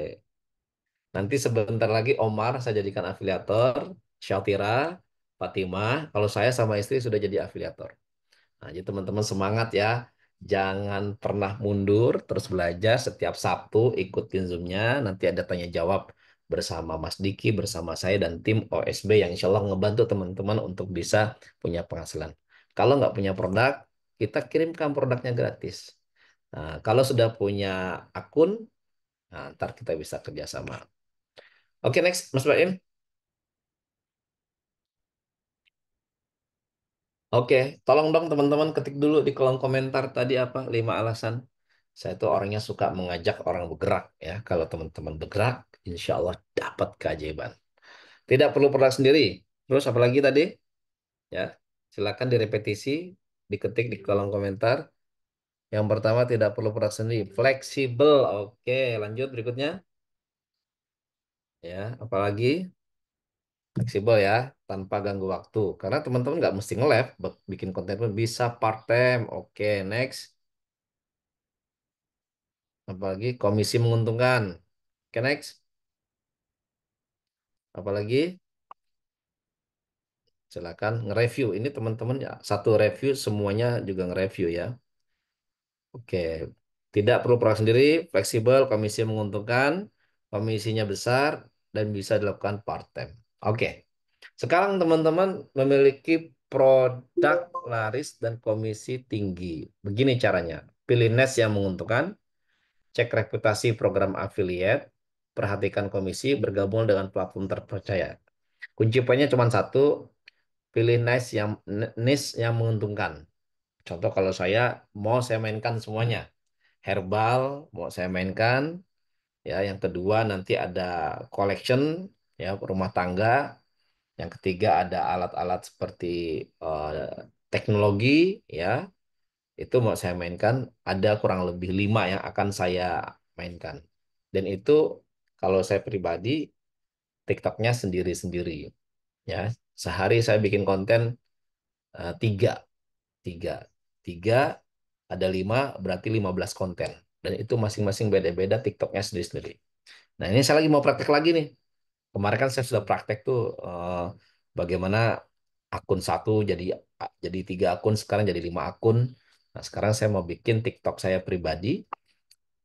Nanti sebentar lagi Omar saya jadikan afiliator, Syatira, Fatimah. Kalau saya sama istri sudah jadi afiliator. Nah, jadi teman-teman semangat ya. Jangan pernah mundur, terus belajar setiap Sabtu ikutin Zoom-nya. Nanti ada tanya jawab bersama Mas Diki, bersama saya dan tim OSB yang insya Allah ngebantu teman-teman untuk bisa punya penghasilan. Kalau nggak punya produk, kita kirimkan produknya gratis. Nah, kalau sudah punya akun, nah, ntar kita bisa kerjasama. Oke, next, Mas Baim. Oke, tolong dong teman-teman ketik dulu di kolom komentar tadi apa 5 alasan. Saya tuh orangnya suka mengajak orang bergerak ya. Kalau teman-teman bergerak, insya Allah dapat keajaiban. Tidak perlu produk sendiri. Terus apa lagi tadi? Ya, silakan direpetisi, diketik di kolom komentar. Yang pertama tidak perlu produk sendiri, fleksibel. Oke, lanjut berikutnya. Ya, apalagi fleksibel ya, tanpa ganggu waktu. Karena teman-teman nggak mesti nge-live, bikin konten pun bisa part-time. Oke, next. Apalagi komisi menguntungkan. Oke, next. Apalagi silakan nge-review. Ini teman-teman ya, satu review semuanya juga nge-review ya. Oke. Tidak perlu produk sendiri, fleksibel, komisi menguntungkan, komisinya besar, dan bisa dilakukan part-time. Oke. Sekarang teman-teman memiliki produk laris dan komisi tinggi. Begini caranya. Pilih niche yang menguntungkan, cek reputasi program affiliate, perhatikan komisi, bergabung dengan platform terpercaya. Kunci poinnya cuma satu, pilih niche yang menguntungkan. Contoh kalau saya mainkan semuanya. Herbal mau saya mainkan, ya. Yang kedua nanti ada collection, ya, rumah tangga. Yang ketiga ada alat-alat seperti eh, teknologi, ya. Itu mau saya mainkan. Ada kurang lebih 5 yang akan saya mainkan. Dan itu kalau saya pribadi TikToknya sendiri-sendiri, ya. Sehari saya bikin konten tiga, tiga, tiga, ada 5 berarti 15 konten. Dan itu masing-masing beda-beda TikToknya sendiri-sendiri. Nah, ini saya lagi mau praktek lagi nih. Kemarin kan saya sudah praktek tuh bagaimana akun satu jadi 3 akun, sekarang jadi 5 akun. Nah, sekarang saya mau bikin TikTok saya pribadi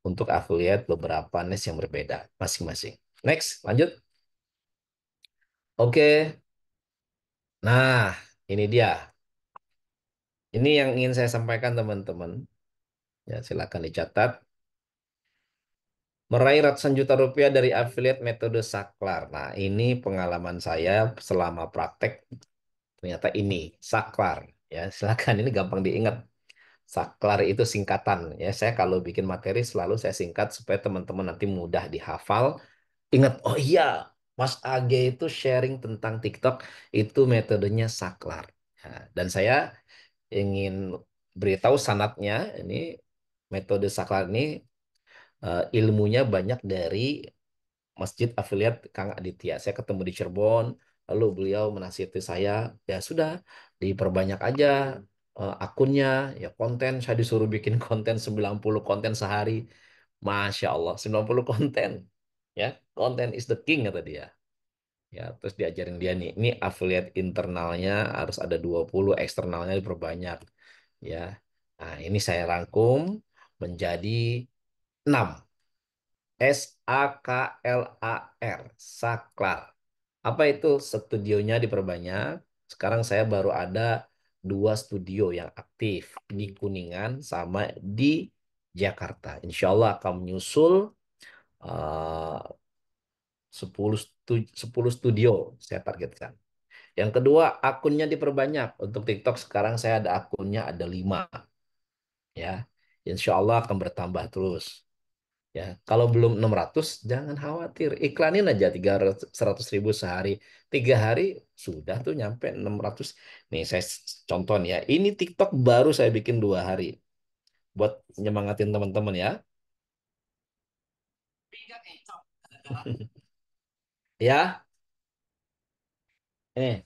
untuk affiliate beberapa niche yang berbeda masing-masing. Next, lanjut. Oke. Nah, Ini dia. Ini yang ingin saya sampaikan teman-teman. Ya, silakan dicatat. Meraih ratusan juta rupiah dari affiliate metode Saklar. Nah, ini pengalaman saya selama praktek. Ternyata ini Saklar. Ya, silakan. Ini gampang diingat. Saklar itu singkatan. Ya, saya kalau bikin materi selalu saya singkat supaya teman-teman nanti mudah dihafal. Ingat, oh iya, Mas AG itu sharing tentang TikTok itu metodenya Saklar. Nah, dan saya ingin beritahu sanatnya ini metode Saklar ini ilmunya banyak dari Masjid Afiliat Kang Aditya. Saya ketemu di Cirebon, lalu beliau menasihati saya, ya sudah diperbanyak aja akunnya, ya konten. Saya disuruh bikin konten 90 konten sehari. Masya Allah, 90 konten. Ya, konten is the king kata dia. Ya, terus diajarin dia nih, ini affiliate internalnya harus ada 20, eksternalnya diperbanyak. Ya, nah ini saya rangkum menjadi 6. SAKLAR, Saklar. Apa itu? Studionya diperbanyak. Sekarang saya baru ada 2 studio yang aktif di Kuningan sama di Jakarta. Insya Allah akan menyusul uh, 10 studio saya targetkan. Yang kedua, akunnya diperbanyak. Untuk TikTok sekarang saya ada akunnya ada 5. Ya, Insya Allah akan bertambah terus. Ya, kalau belum 600 jangan khawatir. Iklanin aja 300 ribu sehari. 3 hari sudah tuh nyampe 600. Nih saya contoh nih ya. Ini TikTok baru saya bikin 2 hari. Buat nyemangatin teman-teman ya. Ya, eh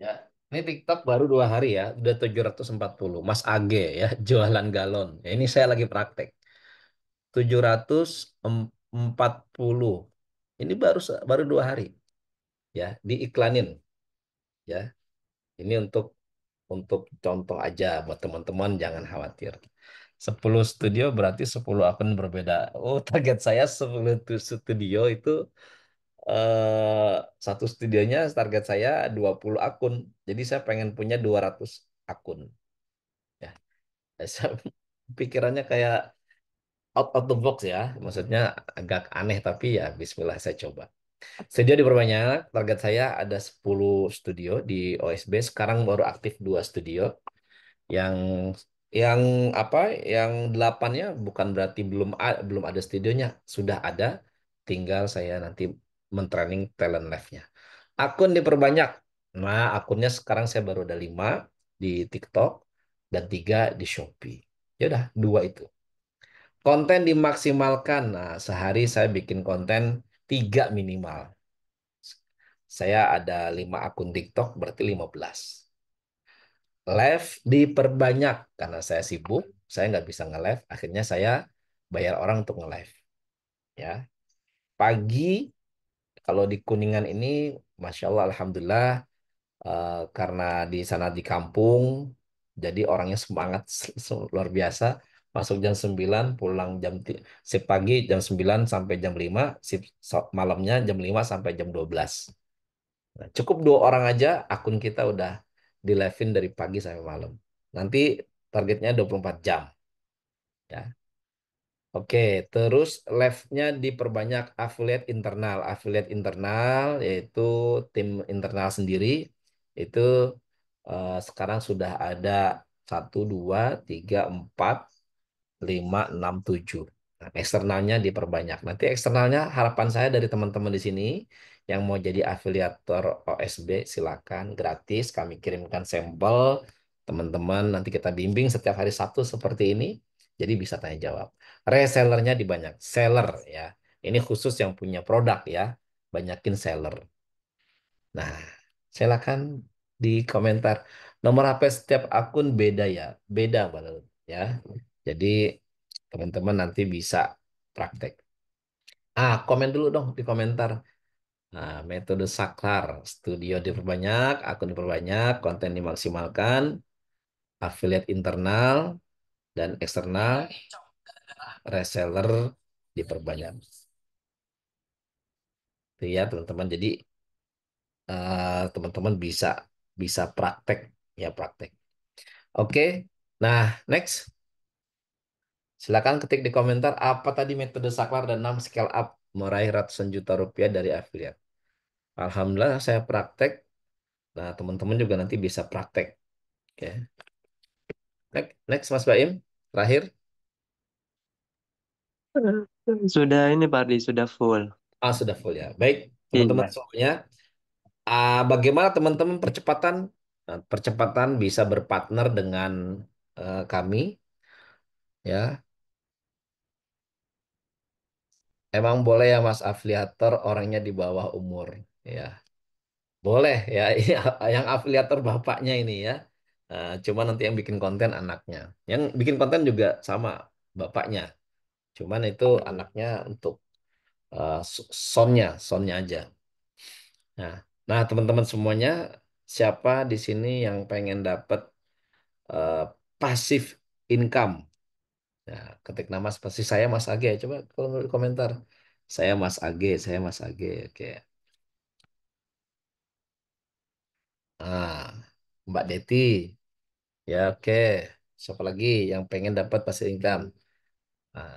ya. Ini TikTok baru 2 hari ya. Udah 740. Mas AG ya. Jualan galon. Ya, ini saya lagi praktek. 740. Ini baru 2 hari ya. Diiklanin ya. Ini untuk contoh aja buat teman-teman jangan khawatir. 10 studio berarti 10 akun berbeda. Oh, target saya 10 studio itu eh, satu studionya target saya 20 akun. Jadi saya pengen punya 200 akun. Ya, saya pikirannya kayak out of the box ya. Maksudnya agak aneh tapi ya bismillah saya coba. Studio diperbanyak, target saya ada 10 studio di OSB. Sekarang baru aktif 2 studio. Yang yang apa? Yang 8-nya bukan berarti belum ada studionya, sudah ada. Tinggal saya nanti mentraining talent live-nya. Akun diperbanyak. Nah, akunnya sekarang saya baru ada 5 di TikTok dan 3 di Shopee. Ya udah, 2 itu. Konten dimaksimalkan. Nah, sehari saya bikin konten 3 minimal. Saya ada 5 akun TikTok, berarti 15. Live diperbanyak karena saya sibuk, saya nggak bisa nge-live. Akhirnya saya bayar orang untuk nge-live. Ya, pagi kalau di Kuningan ini, masya Allah, alhamdulillah, karena di sana di kampung, jadi orangnya semangat luar biasa. Masuk jam 9, pulang sip pagi jam 9 sampai jam 5, sip malamnya jam 5 sampai jam 12. Nah, cukup 2 orang aja, akun kita udah di live-in dari pagi sampai malam. Nanti targetnya 24 jam. Ya. Oke, terus live-nya diperbanyak affiliate internal. Affiliate internal yaitu tim internal sendiri. Itu sekarang sudah ada 1, 2, 3, 4, 5, 6, 7. Nah, eksternalnya diperbanyak. Nanti eksternalnya harapan saya dari teman-teman di sini yang mau jadi afiliator OSB silakan gratis. Kami kirimkan sampel teman-teman. Nanti kita bimbing setiap hari Sabtu seperti ini. Jadi bisa tanya jawab. Resellernya dibanyak. Seller ya. Ini khusus yang punya produk ya. Banyakin seller. Nah, silakan di komentar. Nomor HP setiap akun beda ya. Beda, Mbak Lut, ya. Jadi teman-teman nanti bisa praktek. Komen dulu dong di komentar. Nah, metode Saklar, studio diperbanyak, akun diperbanyak, konten dimaksimalkan, affiliate internal dan eksternal, reseller diperbanyak. Itu ya teman-teman. Jadi teman-teman bisa bisa praktek ya praktek. Oke. Nah, next. Silakan ketik di komentar apa tadi metode saklar dan 6 scale up meraih ratusan juta rupiah dari afiliat. Alhamdulillah saya praktek. Nah, teman-teman juga nanti bisa praktek. Oke. Next, Mas Baim. Terakhir. Sudah ini Pak Ardi, sudah full. Ah, sudah full ya. Baik, teman-teman Iya. semuanya. Bagaimana teman-teman percepatan? Nah, percepatan bisa berpartner dengan kami. Ya, emang boleh ya Mas afiliator orangnya di bawah umur. Ya, boleh ya. Yang afiliator bapaknya ini ya. Cuma nanti yang bikin konten anaknya. Yang bikin konten juga sama bapaknya. Cuman itu anaknya untuk soundnya aja. Nah, nah teman-teman semuanya, siapa di sini yang pengen dapat eh, pasif income? Nah, ketik nama seperti saya Mas Age. Coba kalau di komentar. Saya Mas Age, saya Mas Age. Oke. Ah, Mbak Deti. Ya, oke. Siapa lagi yang pengen dapat pasif income? Nah,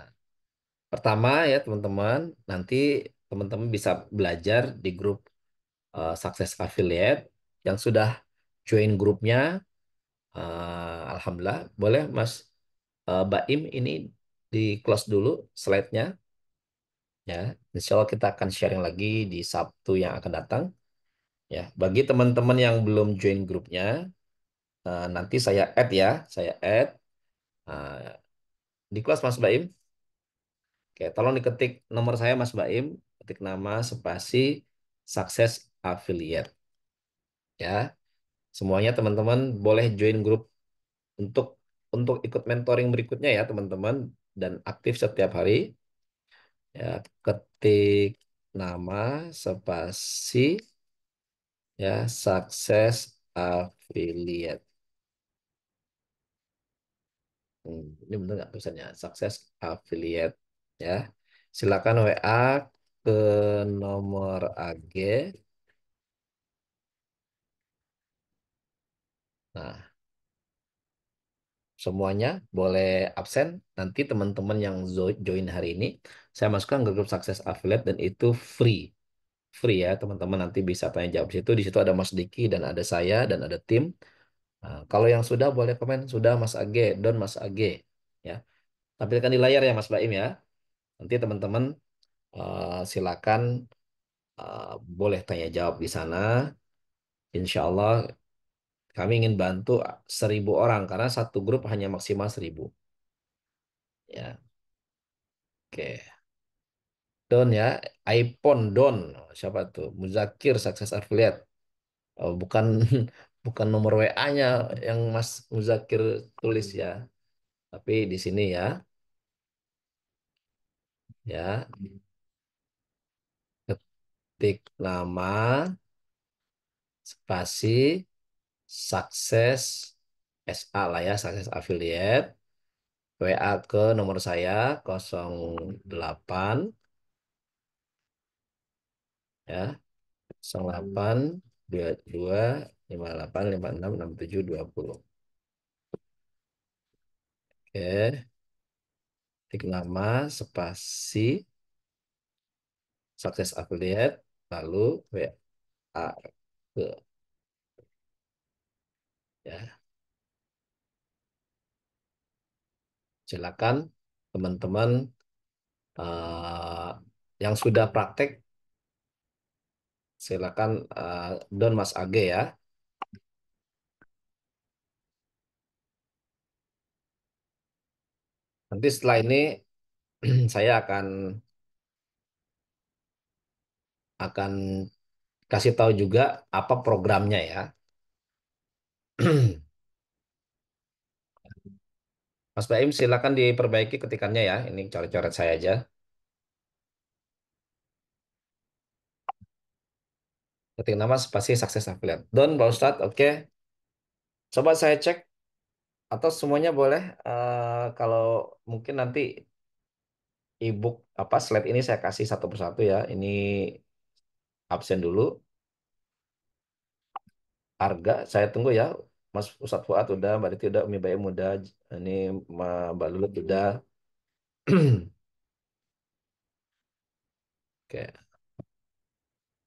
pertama ya teman-teman, nanti teman-teman bisa belajar di grup Success Affiliate yang sudah join grupnya. Alhamdulillah, boleh Mas Baim ini di close dulu slide-nya ya. Insya Allah kita akan sharing lagi di Sabtu yang akan datang ya. Bagi teman-teman yang belum join grupnya, nanti saya add ya, saya add uh, di kelas Mas Baim. Oke, tolong diketik nomor saya Mas Baim, ketik nama spasi Sukses Affiliate ya. Semuanya teman-teman boleh join grup untuk ikut mentoring berikutnya ya teman-teman dan aktif setiap hari. Ya, ketik nama spasi ya sukses affiliate. Ini benar nggak tulisannya? Sukses affiliate ya. Silakan WA ke nomor AG. Nah, semuanya boleh absen. Nanti teman-teman yang join hari ini, saya masukkan ke grup Sukses Affiliate dan itu free. Free ya, teman-teman nanti bisa tanya jawab di situ. Di situ ada Mas Diki dan ada saya dan ada tim. Nah, kalau yang sudah boleh komen, sudah Mas Age, don Mas Age. Ya, tampilkan di layar ya Mas Baim ya. Nanti teman-teman silakan boleh tanya jawab di sana. Insya Allah kami ingin bantu 1.000 orang karena satu grup hanya maksimal 1.000. Ya, oke. Don ya, iPhone Don. Siapa tuh? Muzakir Sukses Affiliate. Oh, bukan bukan nomor WA-nya yang Mas Muzakir tulis ya, tapi di sini ya. Ya, ketik nama spasi sukses SA lah ya, sukses affiliate. WA ke nomor saya 08 ya 08 22 58 56 67 20. Oke, ketik nama spasi sukses affiliate lalu WA ke ya. Silakan teman-teman eh, yang sudah praktek silakan Don Mas Age ya. Nanti setelah ini saya akan kasih tahu juga apa programnya ya. Mas Baim silakan diperbaiki ketikannya ya. Ini coret-coret saya aja. Ketik nama spasi sukses affiliate. Don Pak Ustadz, oke. Coba saya cek atau semuanya boleh. Kalau mungkin nanti ebook apa slide ini saya kasih satu persatu ya. Ini absen dulu. Harga, saya tunggu ya. Mas Ustadz Fuad udah, Mbak Diti udah, Umi Baim udah, ini Mbak Lulut udah. Oke,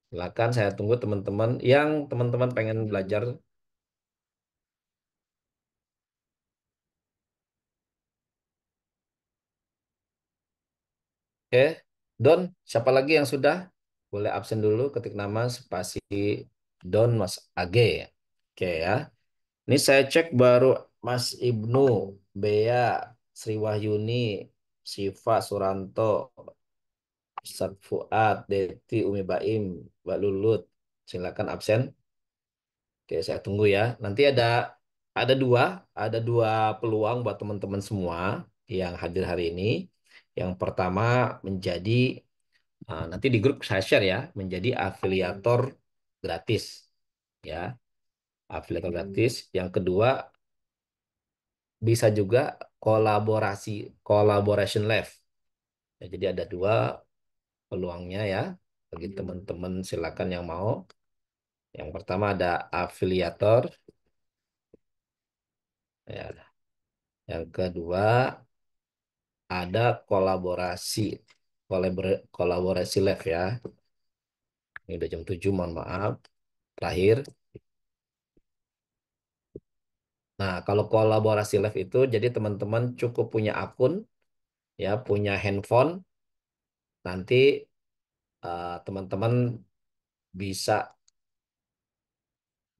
silakan saya tunggu teman-teman yang teman-teman pengen belajar. Oke, Don, siapa lagi yang sudah? Boleh absen dulu, ketik nama spasi Don Mas AG. Oke ya. Ini saya cek baru Mas Ibnu, Bea, Sri Wahyuni, Siva Suranto, Ustadz Fuad, Deti, Umi Baim, Mbak Lulut. Silakan absen. Oke, saya tunggu ya. Nanti ada dua ada dua peluang buat teman-teman semua yang hadir hari ini. Yang pertama menjadi nanti di grup saya share ya, menjadi afiliator gratis ya, afiliator gratis. Yang kedua bisa juga kolaborasi collaboration live. Ya, jadi ada dua peluangnya ya. Bagi teman-teman silakan yang mau. Yang pertama ada afiliator ya. Yang kedua ada kolaborasi live ya. Ini udah jam 7, mohon maaf. Terakhir. Nah, kalau kolaborasi live itu jadi teman-teman cukup punya akun ya, punya handphone. Nanti teman-teman bisa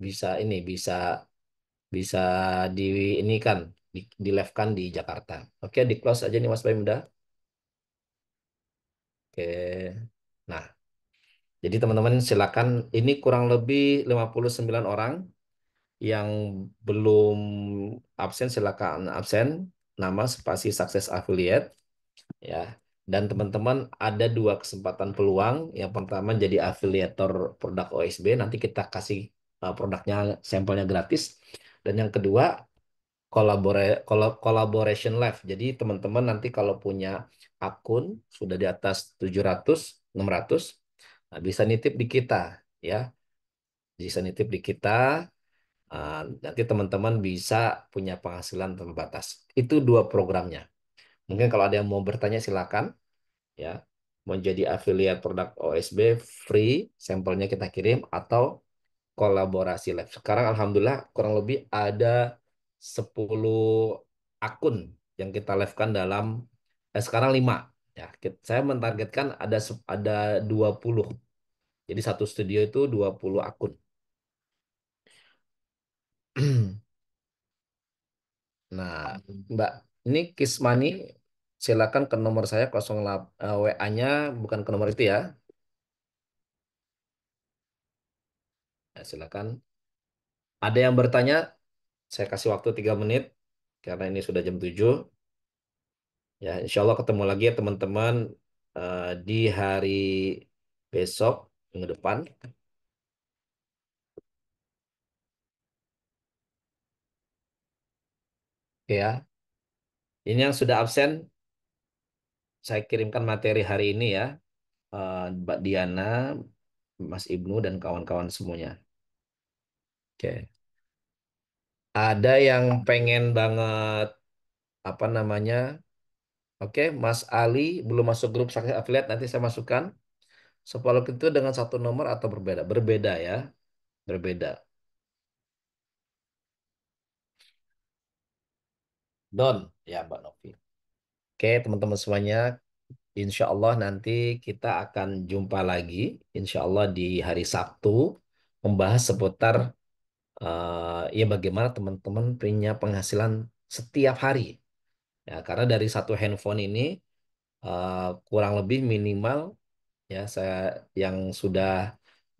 bisa ini bisa bisa di ini kan di live kan di Jakarta. Oke, di close aja nih Mas Baim udah. Oke. Nah, jadi teman-teman silakan, ini kurang lebih 59 orang yang belum absen silakan absen, nama spasi sukses affiliate ya. Dan teman-teman ada dua kesempatan peluang. Yang pertama jadi afiliator produk OSB, nanti kita kasih produknya sampelnya gratis. Dan yang kedua collaboration live. Jadi teman-teman nanti kalau punya akun sudah di atas 700, 600, nah bisa nitip di kita ya. Bisa nitip di kita. Nanti teman-teman bisa punya penghasilan terbatas. Itu dua programnya. Mungkin kalau ada yang mau bertanya silakan ya. Mau jadi affiliate produk OSB free, sampelnya kita kirim atau kolaborasi live. Sekarang alhamdulillah kurang lebih ada 10 akun yang kita live-kan dalam sekarang 5 ya. Saya mentargetkan ada 20. Jadi satu studio itu 20 akun. Nah, Mbak, ini Kismani silakan ke nomor saya 08 WA-nya bukan ke nomor itu ya. Ya, silakan. Ada yang bertanya, saya kasih waktu 3 menit karena ini sudah jam 7. Ya, insya Allah ketemu lagi ya teman-teman di hari besok minggu depan. Oke ya. Ini yang sudah absen, saya kirimkan materi hari ini ya. Mbak Diana, Mas Ibnu, dan kawan-kawan semuanya. Oke. Ada yang pengen banget apa namanya? Oke, Mas Ali belum masuk grup Sakti Affiliate, nanti saya masukkan. Sepuluh itu dengan satu nomor atau berbeda? Berbeda ya, berbeda. Don, ya Mbak Novi. Oke, teman-teman semuanya, insya Allah nanti kita akan jumpa lagi, insya Allah di hari Sabtu, membahas seputar ya bagaimana teman-teman punya penghasilan setiap hari. Ya, karena dari satu handphone ini kurang lebih minimal ya saya yang sudah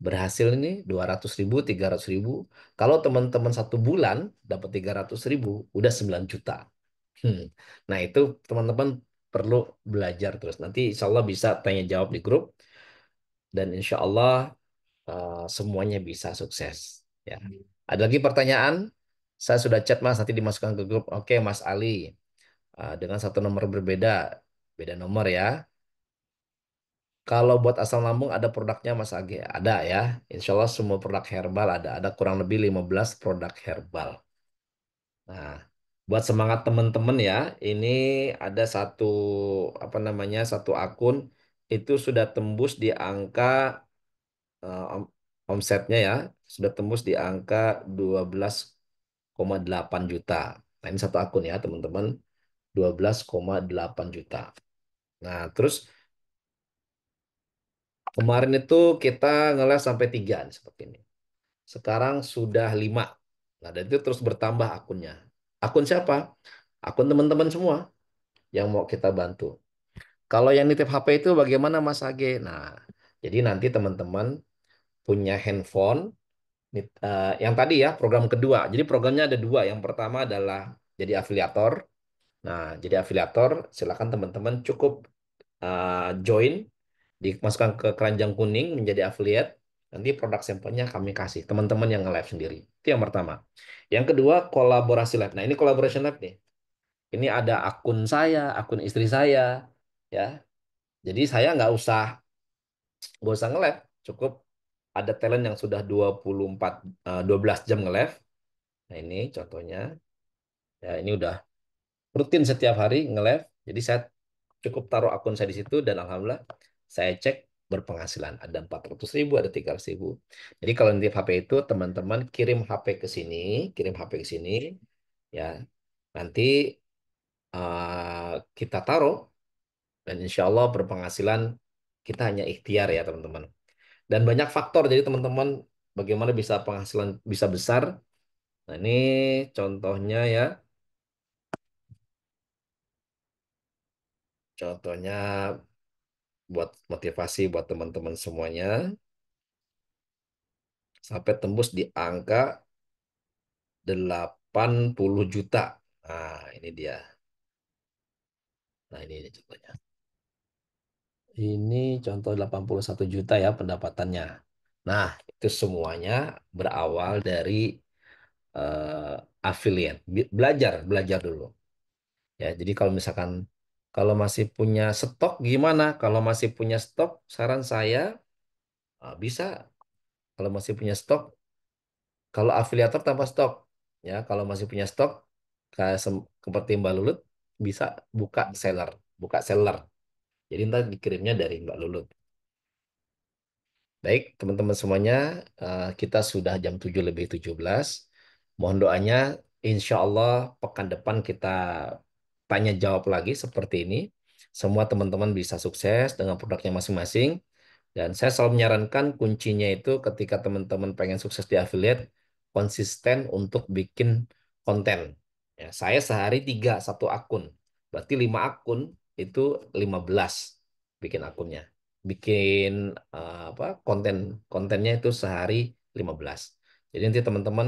berhasil ini 200.000, 300.000. Kalau teman-teman satu bulan dapat 300.000, udah 9 juta. Hmm. Nah itu teman-teman perlu belajar terus. Nanti insya Allah bisa tanya jawab di grup dan insya Allah semuanya bisa sukses. Ya. Ada lagi pertanyaan? Saya sudah chat Mas, nanti dimasukkan ke grup. Oke Mas Ali, dengan satu nomor berbeda, beda nomor ya. Kalau buat asam lambung ada produknya Mas Age, ada ya. Insya Allah semua produk herbal ada. Ada kurang lebih 15 produk herbal. Nah, buat semangat teman-teman ya, ini ada satu apa namanya satu akun itu sudah tembus di angka omsetnya ya, sudah tembus di angka 12,8 juta. Nah, ini satu akun ya teman-teman, 12,8 juta. Nah, terus kemarin itu kita nge-live sampai 3 nih, seperti ini. Sekarang sudah 5. Nah, dan itu terus bertambah akunnya. Akun siapa? Akun teman-teman semua yang mau kita bantu. Kalau yang nitip HP itu bagaimana Mas Age? Nah, jadi nanti teman-teman punya handphone yang tadi ya program kedua. Jadi programnya ada dua. Yang pertama adalah jadi afiliator. Nah, jadi afiliator silakan teman-teman cukup join, dimasukkan ke keranjang kuning menjadi affiliate. Nanti produk sampelnya kami kasih teman-teman yang nge-live sendiri. Itu yang pertama. Yang kedua kolaborasi live. Nah, ini collaboration live nih. Ini ada akun saya, akun istri saya, ya. Jadi saya nggak usah nge-live, cukup ada talent yang sudah 12 jam nge-live. Nah, ini contohnya. Ya, ini udah rutin setiap hari nge-live. Jadi saya cukup taruh akun saya di situ dan alhamdulillah saya cek berpenghasilan. Ada 400.000, ada 300.000. Jadi kalau nitip HP itu teman-teman kirim HP ke sini, kirim HP ke sini, ya. Nanti kita taruh dan insya Allah berpenghasilan kita hanya ikhtiar ya teman-teman. Dan banyak faktor jadi teman-teman bagaimana bisa penghasilan bisa besar. Nah, ini contohnya ya. Contohnya buat motivasi buat teman-teman semuanya sampai tembus di angka 80 juta. Nah, ini dia. Nah, ini contohnya. Ini contoh 81 juta ya pendapatannya. Nah, itu semuanya berawal dari affiliate. Belajar, belajar dulu. Ya, jadi kalau misalkan kalau masih punya stok gimana? Kalau masih punya stok, saran saya bisa. Kalau masih punya stok, kalau afiliator tanpa stok, ya kalau masih punya stok, seperti Mbak Lulut bisa buka seller, buka seller. Jadi ntar dikirimnya dari Mbak Lulut. Baik, teman-teman semuanya, kita sudah jam 7 lebih 17. Mohon doanya, insya Allah pekan depan kita tanya jawab lagi seperti ini. Semua teman-teman bisa sukses dengan produknya masing-masing. Dan saya selalu menyarankan kuncinya itu ketika teman-teman pengen sukses di affiliate, konsisten untuk bikin konten. Ya, saya sehari 3, satu akun. Berarti 5 akun itu 15 bikin akunnya. Bikin apa kontennya itu sehari 15. Jadi nanti teman-teman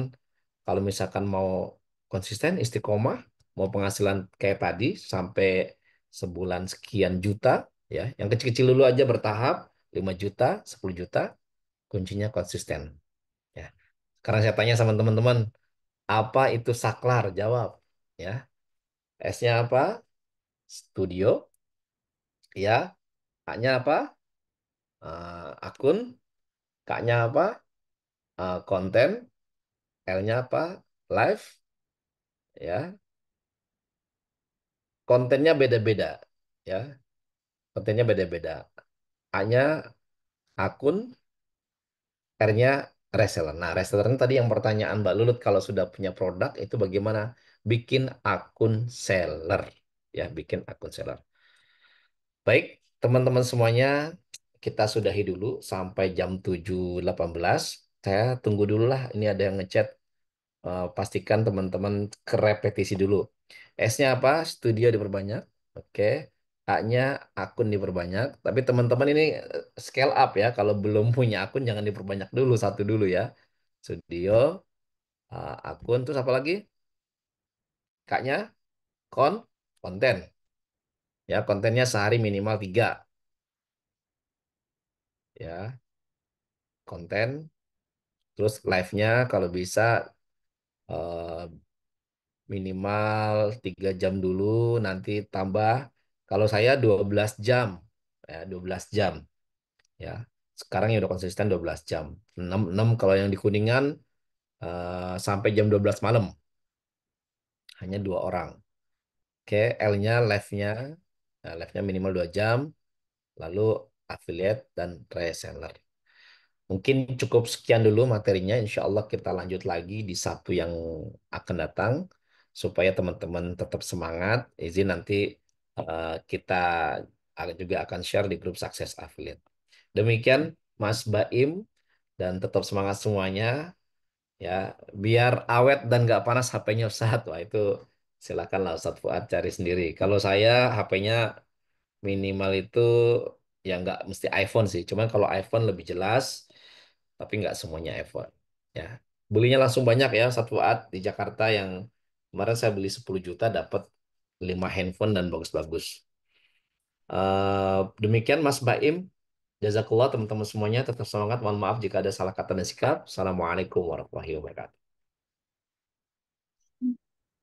kalau misalkan mau konsisten istiqomah, mau penghasilan kayak tadi sampai sebulan sekian juta, ya, yang kecil-kecil dulu aja bertahap, 5 juta, 10 juta, kuncinya konsisten. Ya. Sekarang saya tanya sama teman-teman, apa itu saklar? Jawab. Ya. S-nya apa? Studio. Ya. A-nya apa? Akun. K-nya apa? Konten. L-nya apa? Live. Ya. Kontennya beda-beda. Ya. Kontennya beda-beda. A-nya akun. R-nya reseller. Nah, reseller ini tadi yang pertanyaan Mbak Lulut kalau sudah punya produk itu bagaimana bikin akun seller. Ya, bikin akun seller. Baik, teman-teman semuanya, kita sudahi dulu sampai jam 7.18. Saya tunggu dulu lah, ini ada yang ngechat. Pastikan teman-teman kerepetisi dulu. S-nya apa? Studio diperbanyak. Oke. A-nya akun diperbanyak. Tapi teman-teman ini scale up ya. Kalau belum punya akun jangan diperbanyak dulu, satu dulu ya. Studio, akun, terus apa lagi? K-nya kon, konten. Ya, kontennya sehari minimal 3. Ya, konten. Terus live-nya kalau bisa eh, minimal 3 jam dulu, nanti tambah. Kalau saya 12 jam. Ya, 12 jam. ya. Sekarang ya udah konsisten 12 jam. 6 kalau yang di Kuningan sampai jam 12 malam. Hanya 2 orang. Oke, L-nya live-nya. Nah, live-nya minimal 2 jam. Lalu affiliate dan reseller. Mungkin cukup sekian dulu materinya. Insya Allah kita lanjut lagi di Sabtu yang akan datang. Supaya teman-teman tetap semangat. Izin nanti kita juga akan share di grup Sukses Affiliate. Demikian Mas Baim dan tetap semangat semuanya ya. Biar awet dan nggak panas HP-nya Ustaz. Wah itu silakanlah Ustaz Fuad cari sendiri. Kalau saya HP-nya minimal itu ya nggak mesti iPhone sih. Cuman kalau iPhone lebih jelas, tapi nggak semuanya iPhone. Ya, belinya langsung banyak ya satu Fuad di Jakarta yang kemarin saya beli 10 juta dapat 5 handphone dan bagus-bagus. Demikian Mas Baim. Jazakallah teman-teman semuanya tetap semangat. Mohon maaf jika ada salah kata dan sikap. Assalamualaikum warahmatullahi wabarakatuh.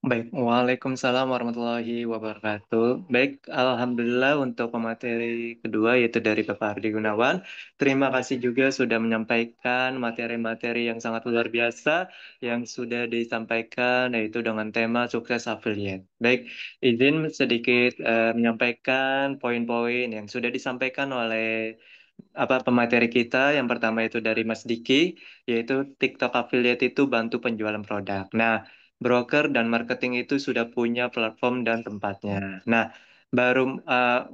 Baik, Waalaikumsalam warahmatullahi wabarakatuh. Baik, Alhamdulillah untuk pemateri kedua yaitu dari Bapak Ardi Gunawan. Terima kasih juga sudah menyampaikan materi-materi yang sangat luar biasa yang sudah disampaikan yaitu dengan tema sukses affiliate. Baik, izin sedikit menyampaikan poin-poin yang sudah disampaikan oleh pemateri kita. Yang pertama itu dari Mas Diki, yaitu TikTok affiliate itu bantu penjualan produk. Nah, broker dan marketing itu sudah punya platform dan tempatnya. Nah, baru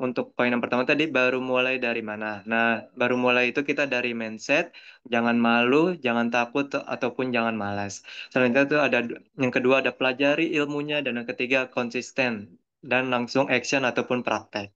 untuk poin yang pertama tadi baru mulai dari mana? Nah, baru mulai itu kita dari mindset, jangan malu, jangan takut ataupun jangan malas. Selanjutnya itu ada yang kedua ada pelajari ilmunya dan yang ketiga konsisten dan langsung action ataupun praktek.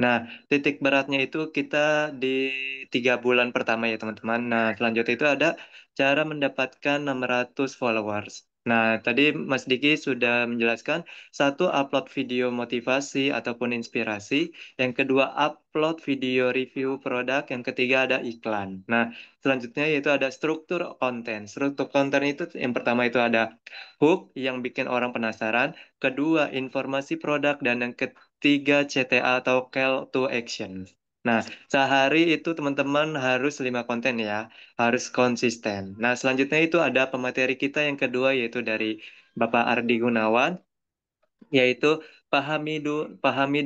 Nah, titik beratnya itu kita di 3 bulan pertama ya teman-teman. Nah, selanjutnya itu ada cara mendapatkan 600 followers. Nah, tadi Mas Diki sudah menjelaskan, satu upload video motivasi ataupun inspirasi, yang kedua upload video review produk, yang ketiga ada iklan. Nah, selanjutnya yaitu ada struktur konten. Struktur konten itu yang pertama itu ada hook yang bikin orang penasaran, kedua informasi produk, dan yang ketiga CTA atau call to action. Nah, sehari itu teman-teman harus 5 konten ya, harus konsisten. Nah, selanjutnya itu ada pemateri kita yang kedua yaitu dari Bapak Ardi Gunawan, yaitu pahami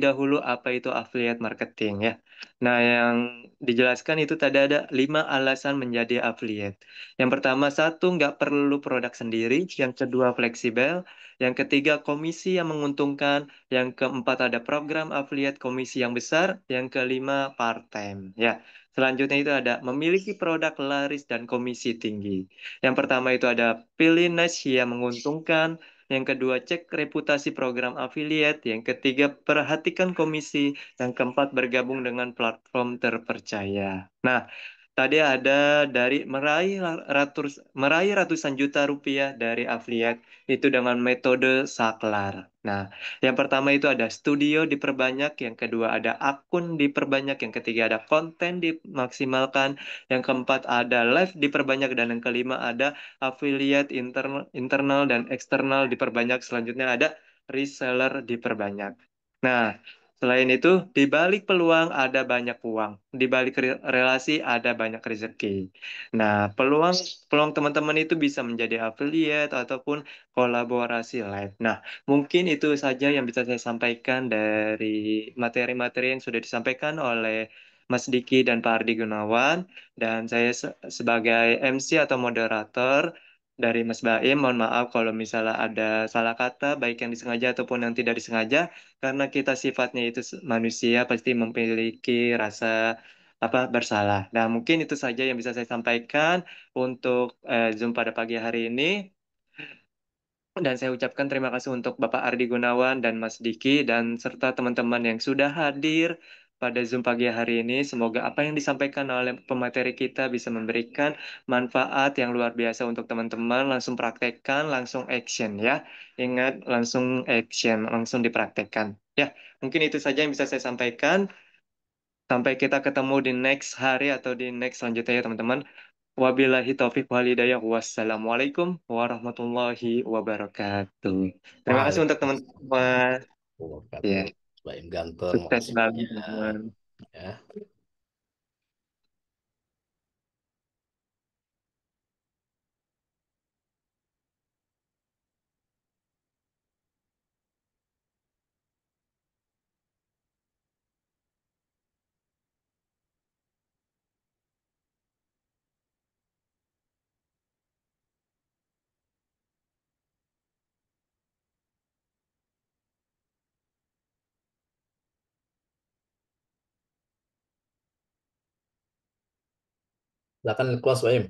dahulu apa itu affiliate marketing ya. Nah, yang dijelaskan itu tadi ada 5 alasan menjadi affiliate. Yang pertama, satu, nggak perlu produk sendiri. Yang kedua, fleksibel. Yang ketiga, komisi yang menguntungkan. Yang keempat, ada program affiliate komisi yang besar. Yang kelima, part-time. Ya. Selanjutnya itu ada memiliki produk laris dan komisi tinggi. Yang pertama itu ada pilih niche yang menguntungkan. Yang kedua, cek reputasi program affiliate. Yang ketiga, perhatikan komisi. Yang keempat, bergabung dengan platform terpercaya. Nah, tadi ada dari meraih ratusan juta rupiah dari affiliate itu dengan metode saklar. Nah, yang pertama itu ada studio diperbanyak, yang kedua ada akun diperbanyak, yang ketiga ada konten dimaksimalkan, yang keempat ada live diperbanyak, dan yang kelima ada affiliate internal dan eksternal diperbanyak. Selanjutnya ada reseller diperbanyak. Nah, selain itu, di balik peluang ada banyak uang, di balik relasi ada banyak rezeki. Nah, peluang peluang teman-teman itu bisa menjadi affiliate ataupun kolaborasi live. Nah, mungkin itu saja yang bisa saya sampaikan dari materi-materi yang sudah disampaikan oleh Mas Diki dan Pak Ardi Gunawan. Dan saya sebagai MC atau moderator dari Mas Baim, mohon maaf kalau misalnya ada salah kata, baik yang disengaja ataupun yang tidak disengaja, karena kita sifatnya itu manusia pasti memiliki rasa bersalah. Nah, mungkin itu saja yang bisa saya sampaikan untuk Zoom pada pagi hari ini. Dan saya ucapkan terima kasih untuk Bapak Ardi Gunawan dan Mas Diki dan serta teman-teman yang sudah hadir pada Zoom pagi hari ini. Semoga apa yang disampaikan oleh pemateri kita bisa memberikan manfaat yang luar biasa untuk teman-teman. Langsung praktekkan, langsung action ya. Ingat, langsung action, langsung dipraktekkan. Ya, mungkin itu saja yang bisa saya sampaikan. Sampai kita ketemu di next hari atau di next selanjutnya ya teman-teman. Wabillahi taufiq wal hidayah. Wassalamualaikum warahmatullahi wabarakatuh. Terima kasih untuk Waalaikumsalam teman-teman. warahmatullahi Ya, wabarakatuh. Baik ganteng, sukses makasih selalu banyak. teman-teman. Ya. Silakan close, Baim.